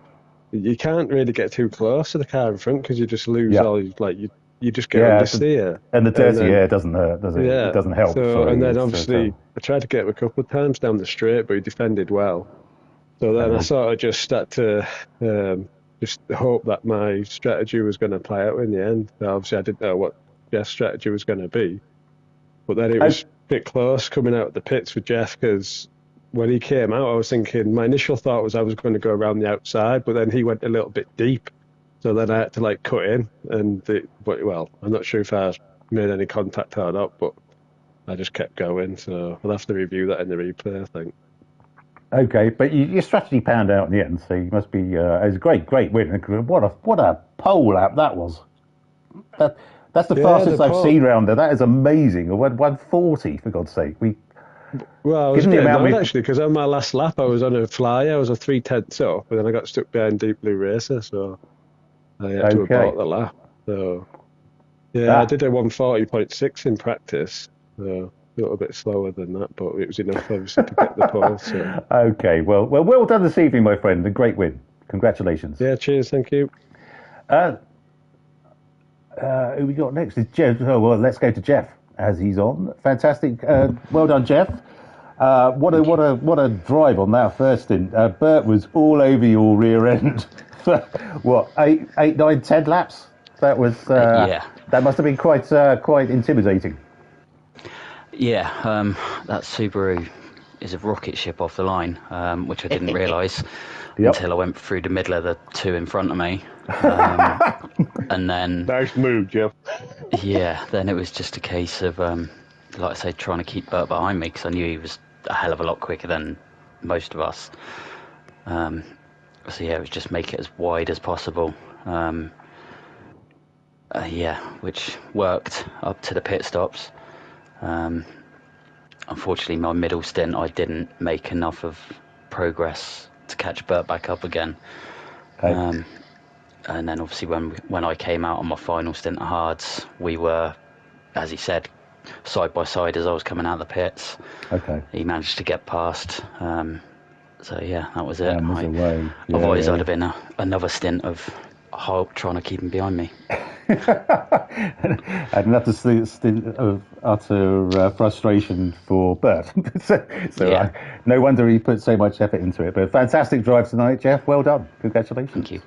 you can't really get too close to the car in front because you just lose all. Like you just get understeer. And the dirty air doesn't hurt, does it? Yeah, It doesn't help. So, and then It's, obviously I tried to get him a couple of times down the straight, but he defended well. So then I sort of just had to just hope that my strategy was going to play out in the end. Obviously, I didn't know what Jeff's strategy was going to be, but then it was a bit close coming out of the pits with Jeff, because when he came out, I was thinking, my initial thought was I was going to go around the outside, but then he went a little bit deep. So then I had to like cut in, well, I'm not sure if I made any contact or not, but I just kept going. So I'll have to review that in the replay, I think. Okay, but your strategy panned out in the end, so you must be. It was a great win. What a pole lap that was. That's the fastest I've seen round there. That is amazing. 140 for God's sake. Well, I was getting annoyed actually, because on my last lap I was on a flyer. I was a 3/10 up, and then I got stuck behind Deep Blue Racer, so I had to abort the lap. So yeah, I did a 140.6 in practice. So a little bit slower than that, but it was enough obviously to get the pole. So. Okay, well done this evening, my friend. A great win. Congratulations. Yeah, cheers. Thank you. Who we got next is Jeff. Oh, well, let's go to Jeff as he's on. Fantastic. Well done, Jeff. What a drive on that first stint. Bert was all over your rear end. What, 8, 9, 10 laps? That was That must have been quite intimidating. Yeah, that Subaru is a rocket ship off the line, which I didn't realise until I went through the middle of the two in front of me. And then... Nice move, Jeff. Yeah, then it was just a case of, like I say, trying to keep Bert behind me, because I knew he was a hell of a lot quicker than most of us. So yeah, it was just make it as wide as possible. Which worked up to the pit stops. Unfortunately, my middle stint, I didn't make enough of progress to catch Bert back up again. Okay. And then obviously when I came out on my final stint at Hards, we were, as he said, side by side as I was coming out of the pits. Okay. He managed to get past. So yeah, that was it. Otherwise, I'd have been another stint of Hulk trying to keep him behind me. And another stint of utter frustration for Bert. No wonder he put so much effort into it. But fantastic drive tonight, Jeff. Well done. Congratulations. Thank you.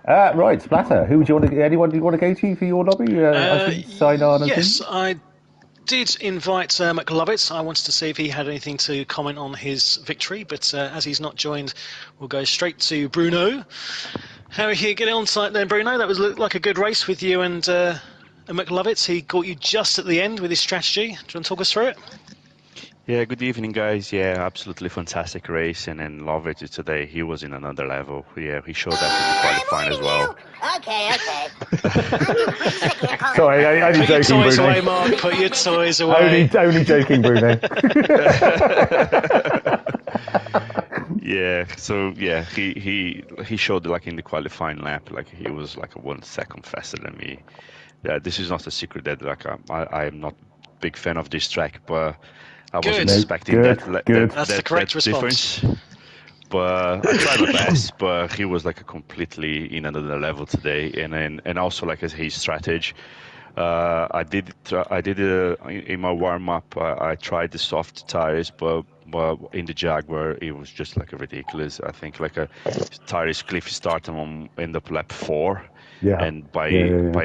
Right, Splatter. Anyone do you want to go to for your lobby? Sign on. Yes, I did invite McLovitz. I wanted to see if he had anything to comment on his victory, but as he's not joined, we'll go straight to Bruno. How are you getting on site there, Bruno? That looked like a good race with you and McLovitz. He caught you just at the end with his strategy. Do you want to talk us through it? Yeah, good evening, guys. Yeah, absolutely fantastic race. And then Lovitz today, he was in another level. Yeah, he showed that in the qualifying as well. Okay. Sorry, only joking, Bruno. Put your toys away, Mark. Put your toys away. Only joking, Bruno. Yeah, so yeah, he showed like in the qualifying lap, like he was like 1 second faster than me. Yeah, this is not a secret that like I am not a big fan of this track, but I wasn't expecting that That's the correct response. Difference. But I tried my best, but he was like a completely in another level today, and also like his strategy. I did in my warm up. I tried the soft tires, but in the Jaguar it was just like ridiculous. I think like a tires cliff started on end up lap 4. Yeah. And by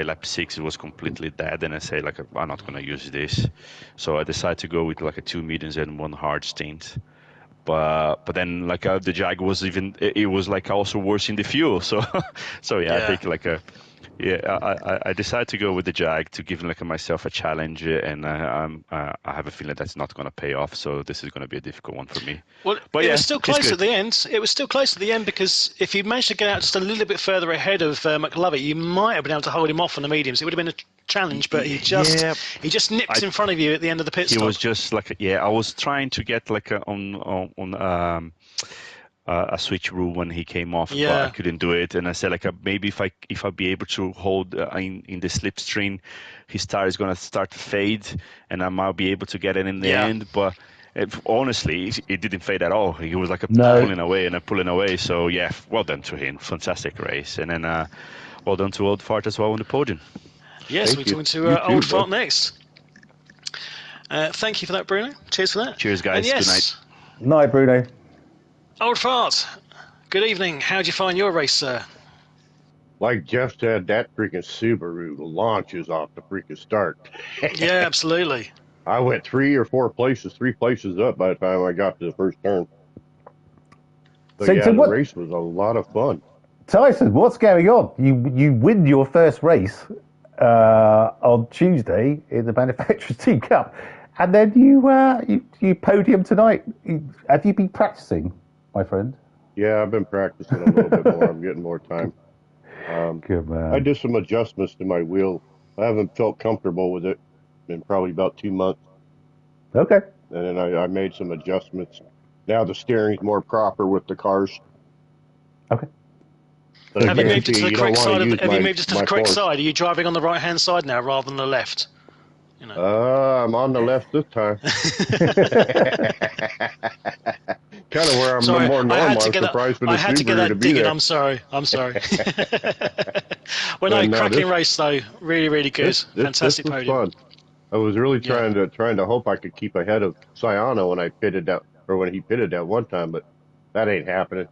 lap 6 it was completely dead, and I say like I'm not gonna use this, so I decided to go with like a 2 mediums and 1 hard stint. But then like the Jag was like also worse in the fuel, so I think like I decided to go with the Jag to give like myself a challenge, and I have a feeling that's not going to pay off. So this is going to be a difficult one for me. Well, but it was still it's close good. at the end. It was still close at the end because if you'd managed to get out just a little bit further ahead of McLovey, you might have been able to hold him off on the mediums. It would have been a challenge, but he just nipped in front of you at the end of the pit stop. He was just like, I was trying to get like on a switch rule when he came off, but I couldn't do it. And I said like maybe if I'd be able to hold in the slipstream, his tire is gonna start to fade, and I might be able to get it in the end. But honestly, it didn't fade at all. He was like pulling away and pulling away. So yeah, well done to him. Fantastic race, and then well done to Old Fart as well on the podium. Yes, we're talking to Old Fart next. Thank you for that, Bruno. Cheers for that. Cheers, guys. Good night. Night, Bruno. Old Fart, good evening. How'd you find your race, sir? Like Jeff said, that freaking Subaru launches off the freaking start. Yeah, absolutely. I went 3 places up by the time I got to the first turn. So the race was a lot of fun. Tyson, what's going on? You win your first race on Tuesday in the Manufacturers Team Cup, and then you podium tonight. Have you been practicing, my friend? Yeah, I've been practicing a little bit more. I'm getting more time. Good man. I did some adjustments to my wheel. I haven't felt comfortable with it in probably about 2 months. Okay. And then I made some adjustments. Now the steering's more proper with the cars. Okay. But have you moved it to the correct side? Have you moved it to the correct force. side? Are you driving on the right-hand side now rather than the left? You know. I'm on the left this time. Kind of where I'm more normal. I'm surprised for the I had to get Subaru that be digging. there. I'm sorry. Well, no, cracking race though. Really, really good. Fantastic this was podium. Fun. I was really trying to hope I could keep ahead of Sayano when I pitted out, or when he pitted that one time, but that ain't happening.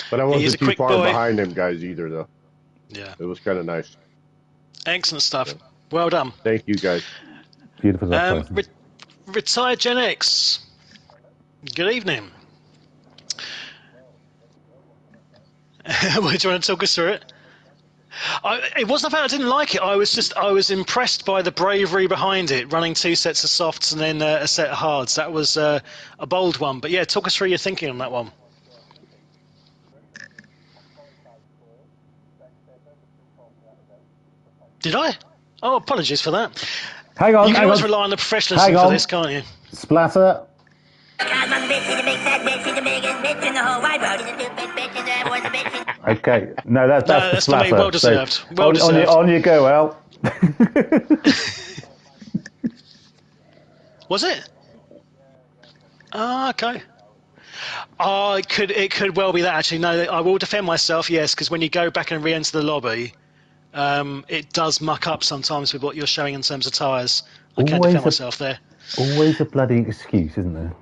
But I wasn't too far behind them guys either, though. Yeah. It was kind of nice. Excellent stuff. Well done. Thank you, guys. Beautiful stuff. Retired Gen X. Good evening. Do you want to talk us through it? It wasn't the fact I didn't like it. I was impressed by the bravery behind it, running 2 sets of softs and then a set of hards. That was a bold one. But yeah, talk us through your thinking on that one. Did I? Oh, apologies for that. Hang on. You can always rely on the professionalism for this, can't you? Splatter. Okay. No, that's the Splatter. For me. Well deserved. Well deserved. On you go, Al. Was it? Oh, okay. Oh, it could well be that actually. No, I will defend myself. Yes, because when you go back and re-enter the lobby, it does muck up sometimes with what you're showing in terms of tyres. I can defend myself there. Always a bloody excuse, isn't there?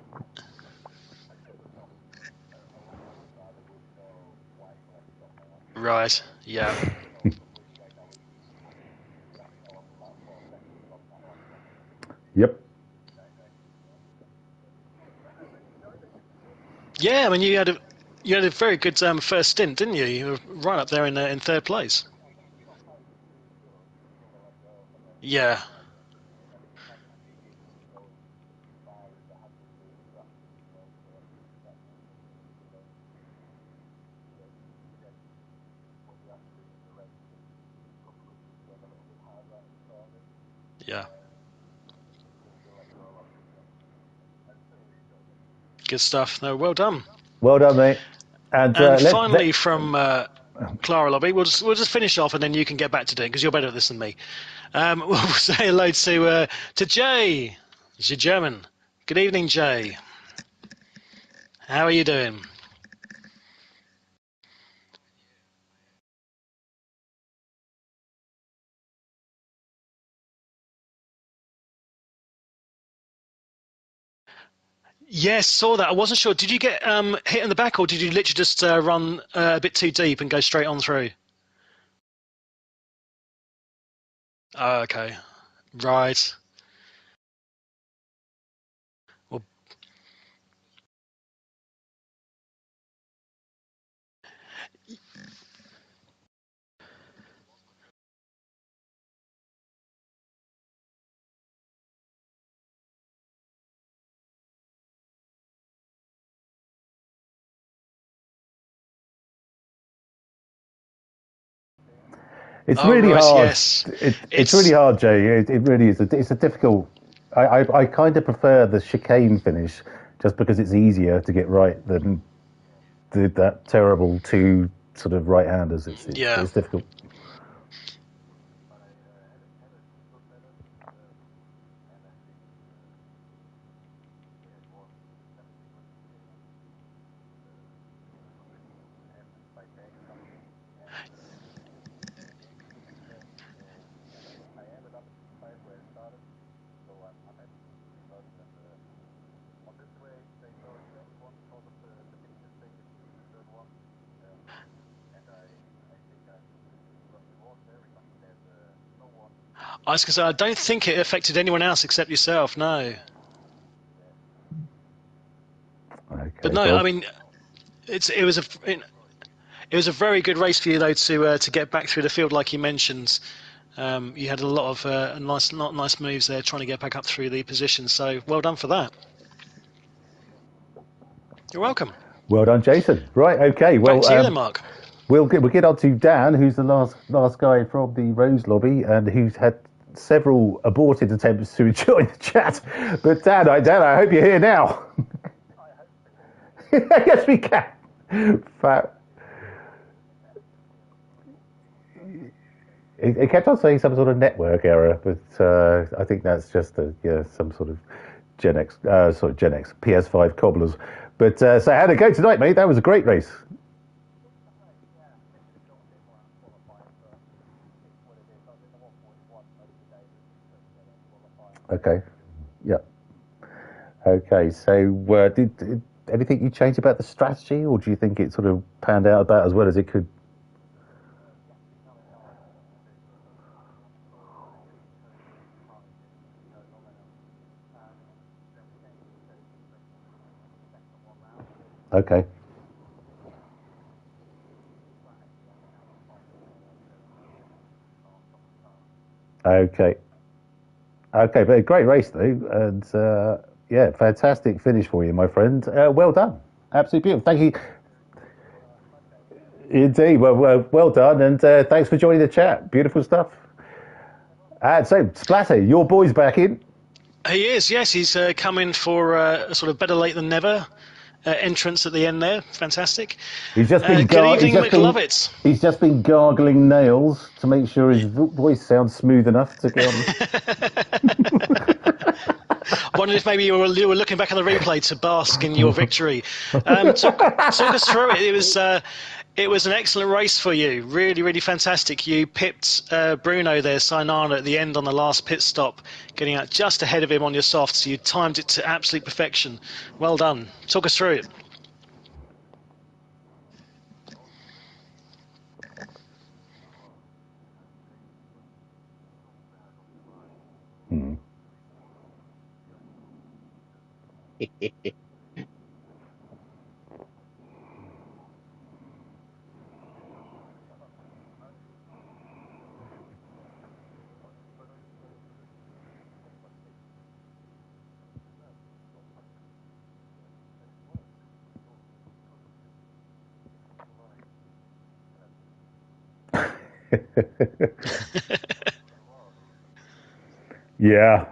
Right. Yeah. Yep. Yeah, I mean, you had a very good first stint, didn't you? You were right up there in third place. Yeah. Yeah. Good stuff. No, well done. Well done, mate. And finally, from Clara Lobby, we'll just finish off, and then you can get back to doing because you're better at this than me. We'll say hello to Jay. He's German. Good evening, Jay. How are you doing? Yes, saw that. I wasn't sure. Did you get hit in the back, or did you literally just run a bit too deep and go straight on through? Oh, okay. Right. Well, It's Oh, really right, hard. yes. It's really hard, Jay. It really is. It's a difficult. I kind of prefer the chicane finish just because it's easier to get right than that terrible two sort of right-handers. Yeah. It's difficult. I was going to say, I don't think it affected anyone else except yourself, no. Okay, But no, well, I mean, it was a very good race for you though to get back through the field like you mentioned. You had a lot of nice moves there trying to get back up through the position. So well done for that. You're welcome. well done, Jason. Right, okay. Well, Back to you then, Mark. We'll get on to Dan, who's the last guy from the Rose lobby, and who's had several aborted attempts to join the chat. But Dan, I hope you're here now. Yes, we can. It kept on saying some sort of network error, but I think that's just some sort of Gen X PS5 cobblers. But so how'd it go tonight, mate? That was a great race. Okay. Yeah. Okay. So did anything you change about the strategy, or do you think it sort of panned out about as well as it could? Okay. Okay. Okay, but a great race though, and yeah, fantastic finish for you, my friend. Well done, absolutely beautiful. Thank you, indeed. Well done, and thanks for joining the chat. Beautiful stuff. So Splatter, your boy's back in. He is, yes. He's coming for a sort of better late than never entrance at the end there. Fantastic. He's just been good evening, McLovitz. He's just been gargling nails to make sure his voice sounds smooth enough to get on. I wondered if maybe you were looking back at the replay to bask in your victory. Talk us through it. It was an excellent race for you. Really, really fantastic. You pipped Bruno there, Sainana, at the end on the last pit stop, getting out just ahead of him on your soft. So you timed it to absolute perfection. Well done. Talk us through it. Yeah,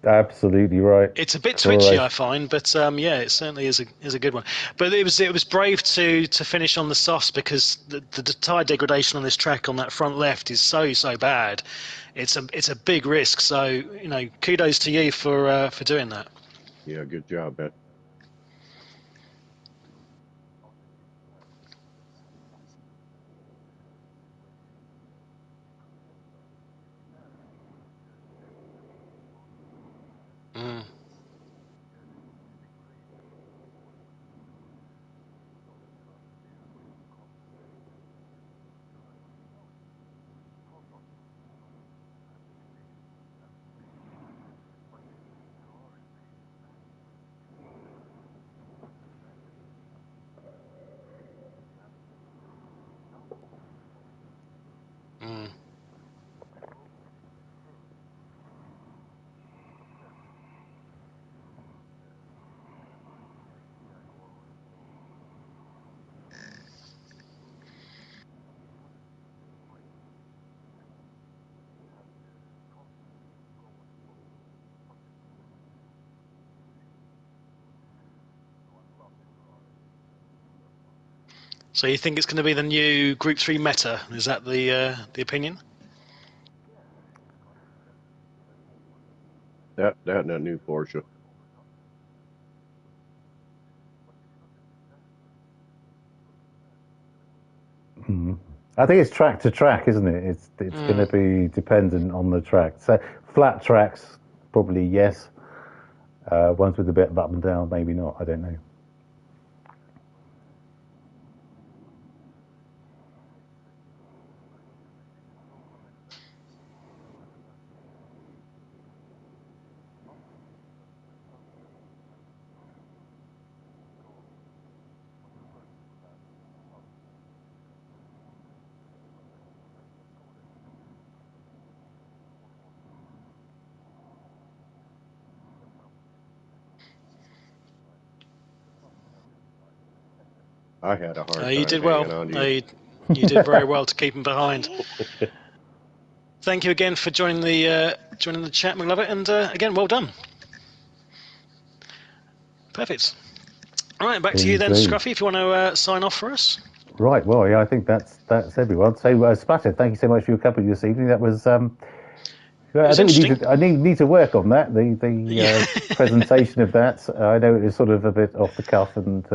absolutely right. It's a bit twitchy, I find, but yeah, it certainly is a good one. But it was brave to finish on the softs because the tire degradation on this track on that front left is so bad. It's a big risk. So kudos to you for doing that. Yeah, good job, man. Mm. So you think it's going to be the new Group 3 meta? Is that the opinion? That and that new Porsche. I think it's track to track, isn't it? It's going to be dependent on the track. So flat tracks, probably yes. Ones with a bit of up and down, maybe not. I don't know. I had a hard time. You did well. You did very well to keep him behind. Thank you again for joining the chat, McLovett, and again, well done. Perfect. All right, back to you then, Scruffy, if you want to sign off for us. Right. Well, yeah, I think that's everyone. So, Splatter, thank you so much for your company this evening. That was. I think I need to work on that. The presentation of that. I know it was sort of a bit off the cuff, and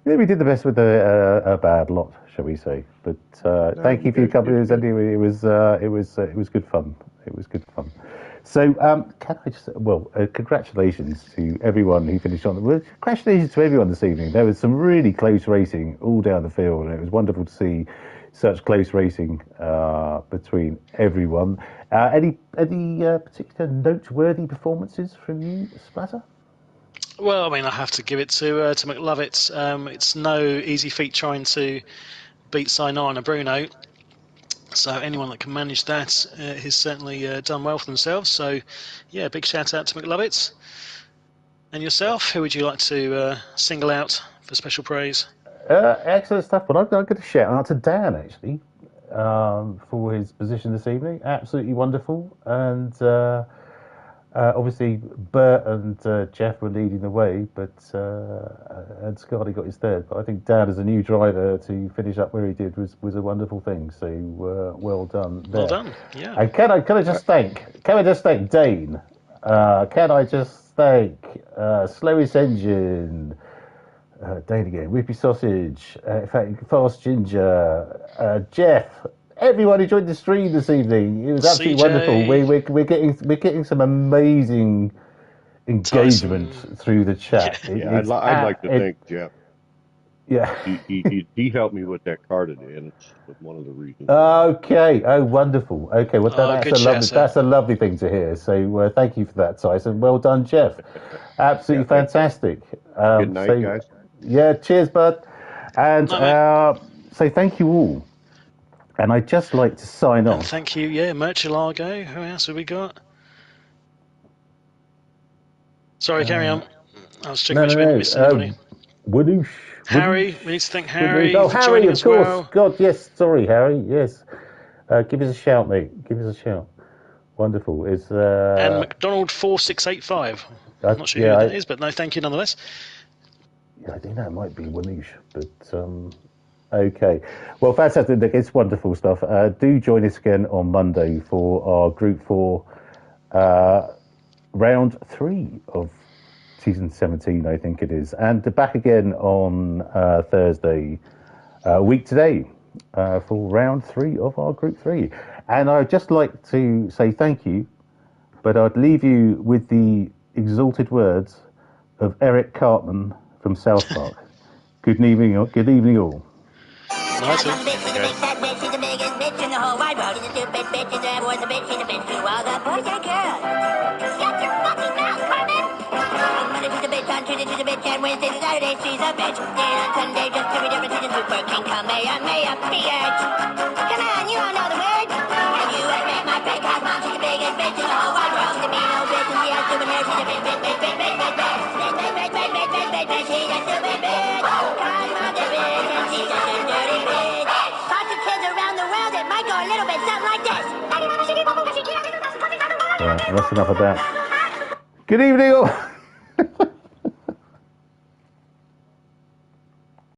we did the best with a bad lot, shall we say? But thank you for your company. Anyway, it was good fun. It was good fun. So can I just congratulations to everyone who finished on the. Congratulations to everyone this evening. There was some really close racing all down the field, and it was wonderful to see such close racing between everyone. Any particular noteworthy performances from you, Splatter? Well, I mean, I have to give it to McLovett. It's no easy feat trying to beat Sayonara and Bruno. So anyone that can manage that has certainly done well for themselves. So, yeah, big shout out to McLovett. And yourself, who would you like to single out for special praise? Excellent stuff. But I'm going to shout out to Dan, actually, for his position this evening. Absolutely wonderful. And obviously, Bert and Jeff were leading the way, but and Scotty got his third. But I think Dan, as a new driver, to finish up where he did was a wonderful thing. So well done there. Well done. Yeah. And can I just thank Dane? Can I just thank Slowest Engine? Dane again, Whippy Sausage, in fact, Fast Ginger, Jeff, everyone who joined the stream this evening. It was absolutely wonderful. We're getting some amazing engagement through the chat. Yeah, I'd like to thank Jeff. Yeah, he helped me with that car today, and it's one of the reasons. Okay, wonderful. Okay, well that's a lovely thing to hear. So thank you for that, Tyson. Well done, Jeff. Absolutely fantastic. Good night, guys. Yeah, cheers, bud. And so thank you all. And I'd just like to sign off. Thank you, Merchilago. Who else have we got? Sorry, carry on. I was checking which we missed anybody. Whoosh. Harry, we need to thank Harry for Harry, joining of as course. Well. God, yes, sorry, Harry, yes. Give us a shout, mate. Give us a shout. Wonderful. And McDonald4685. I'm not sure who that is, but no, thank you nonetheless. Yeah, I think that might be Wanoosh, but okay. Well, fantastic. It's wonderful stuff. Do join us again on Monday for our Group 4 round 3 of season 17, I think it is. And back again on Thursday, a week today, for round 3 of our Group 3. And I'd just like to say thank you, but I'd leave you with the exalted words of Eric Cartman from South Park. Good evening all. She's the biggest bitch in the whole wide world. She's a stupid bitch, and everyone's a bitch. She's a bitch to all the boys and girls. Shut your fucking mouth, Carmen! On Monday she's a bitch, on Tuesday she's a bitch, and Wednesday to Saturday she's a bitch. And on Sunday just to be different, she's a super king. Kamehameha, bitch! Come on, you all know the words. And you admit my fake house mom, she's the biggest bitch in the whole wide world. She's a mean old bitch, and she has stupid hair. She's a bitch, bitch, bitch, bitch, bitch, bitch, bitch. She's a stupid bitch. Cause mom's a bitch, and she's just a dirty bitch. Lots of kids around the world, it might go a little bit something like this. Right, that's enough of that. Good evening all.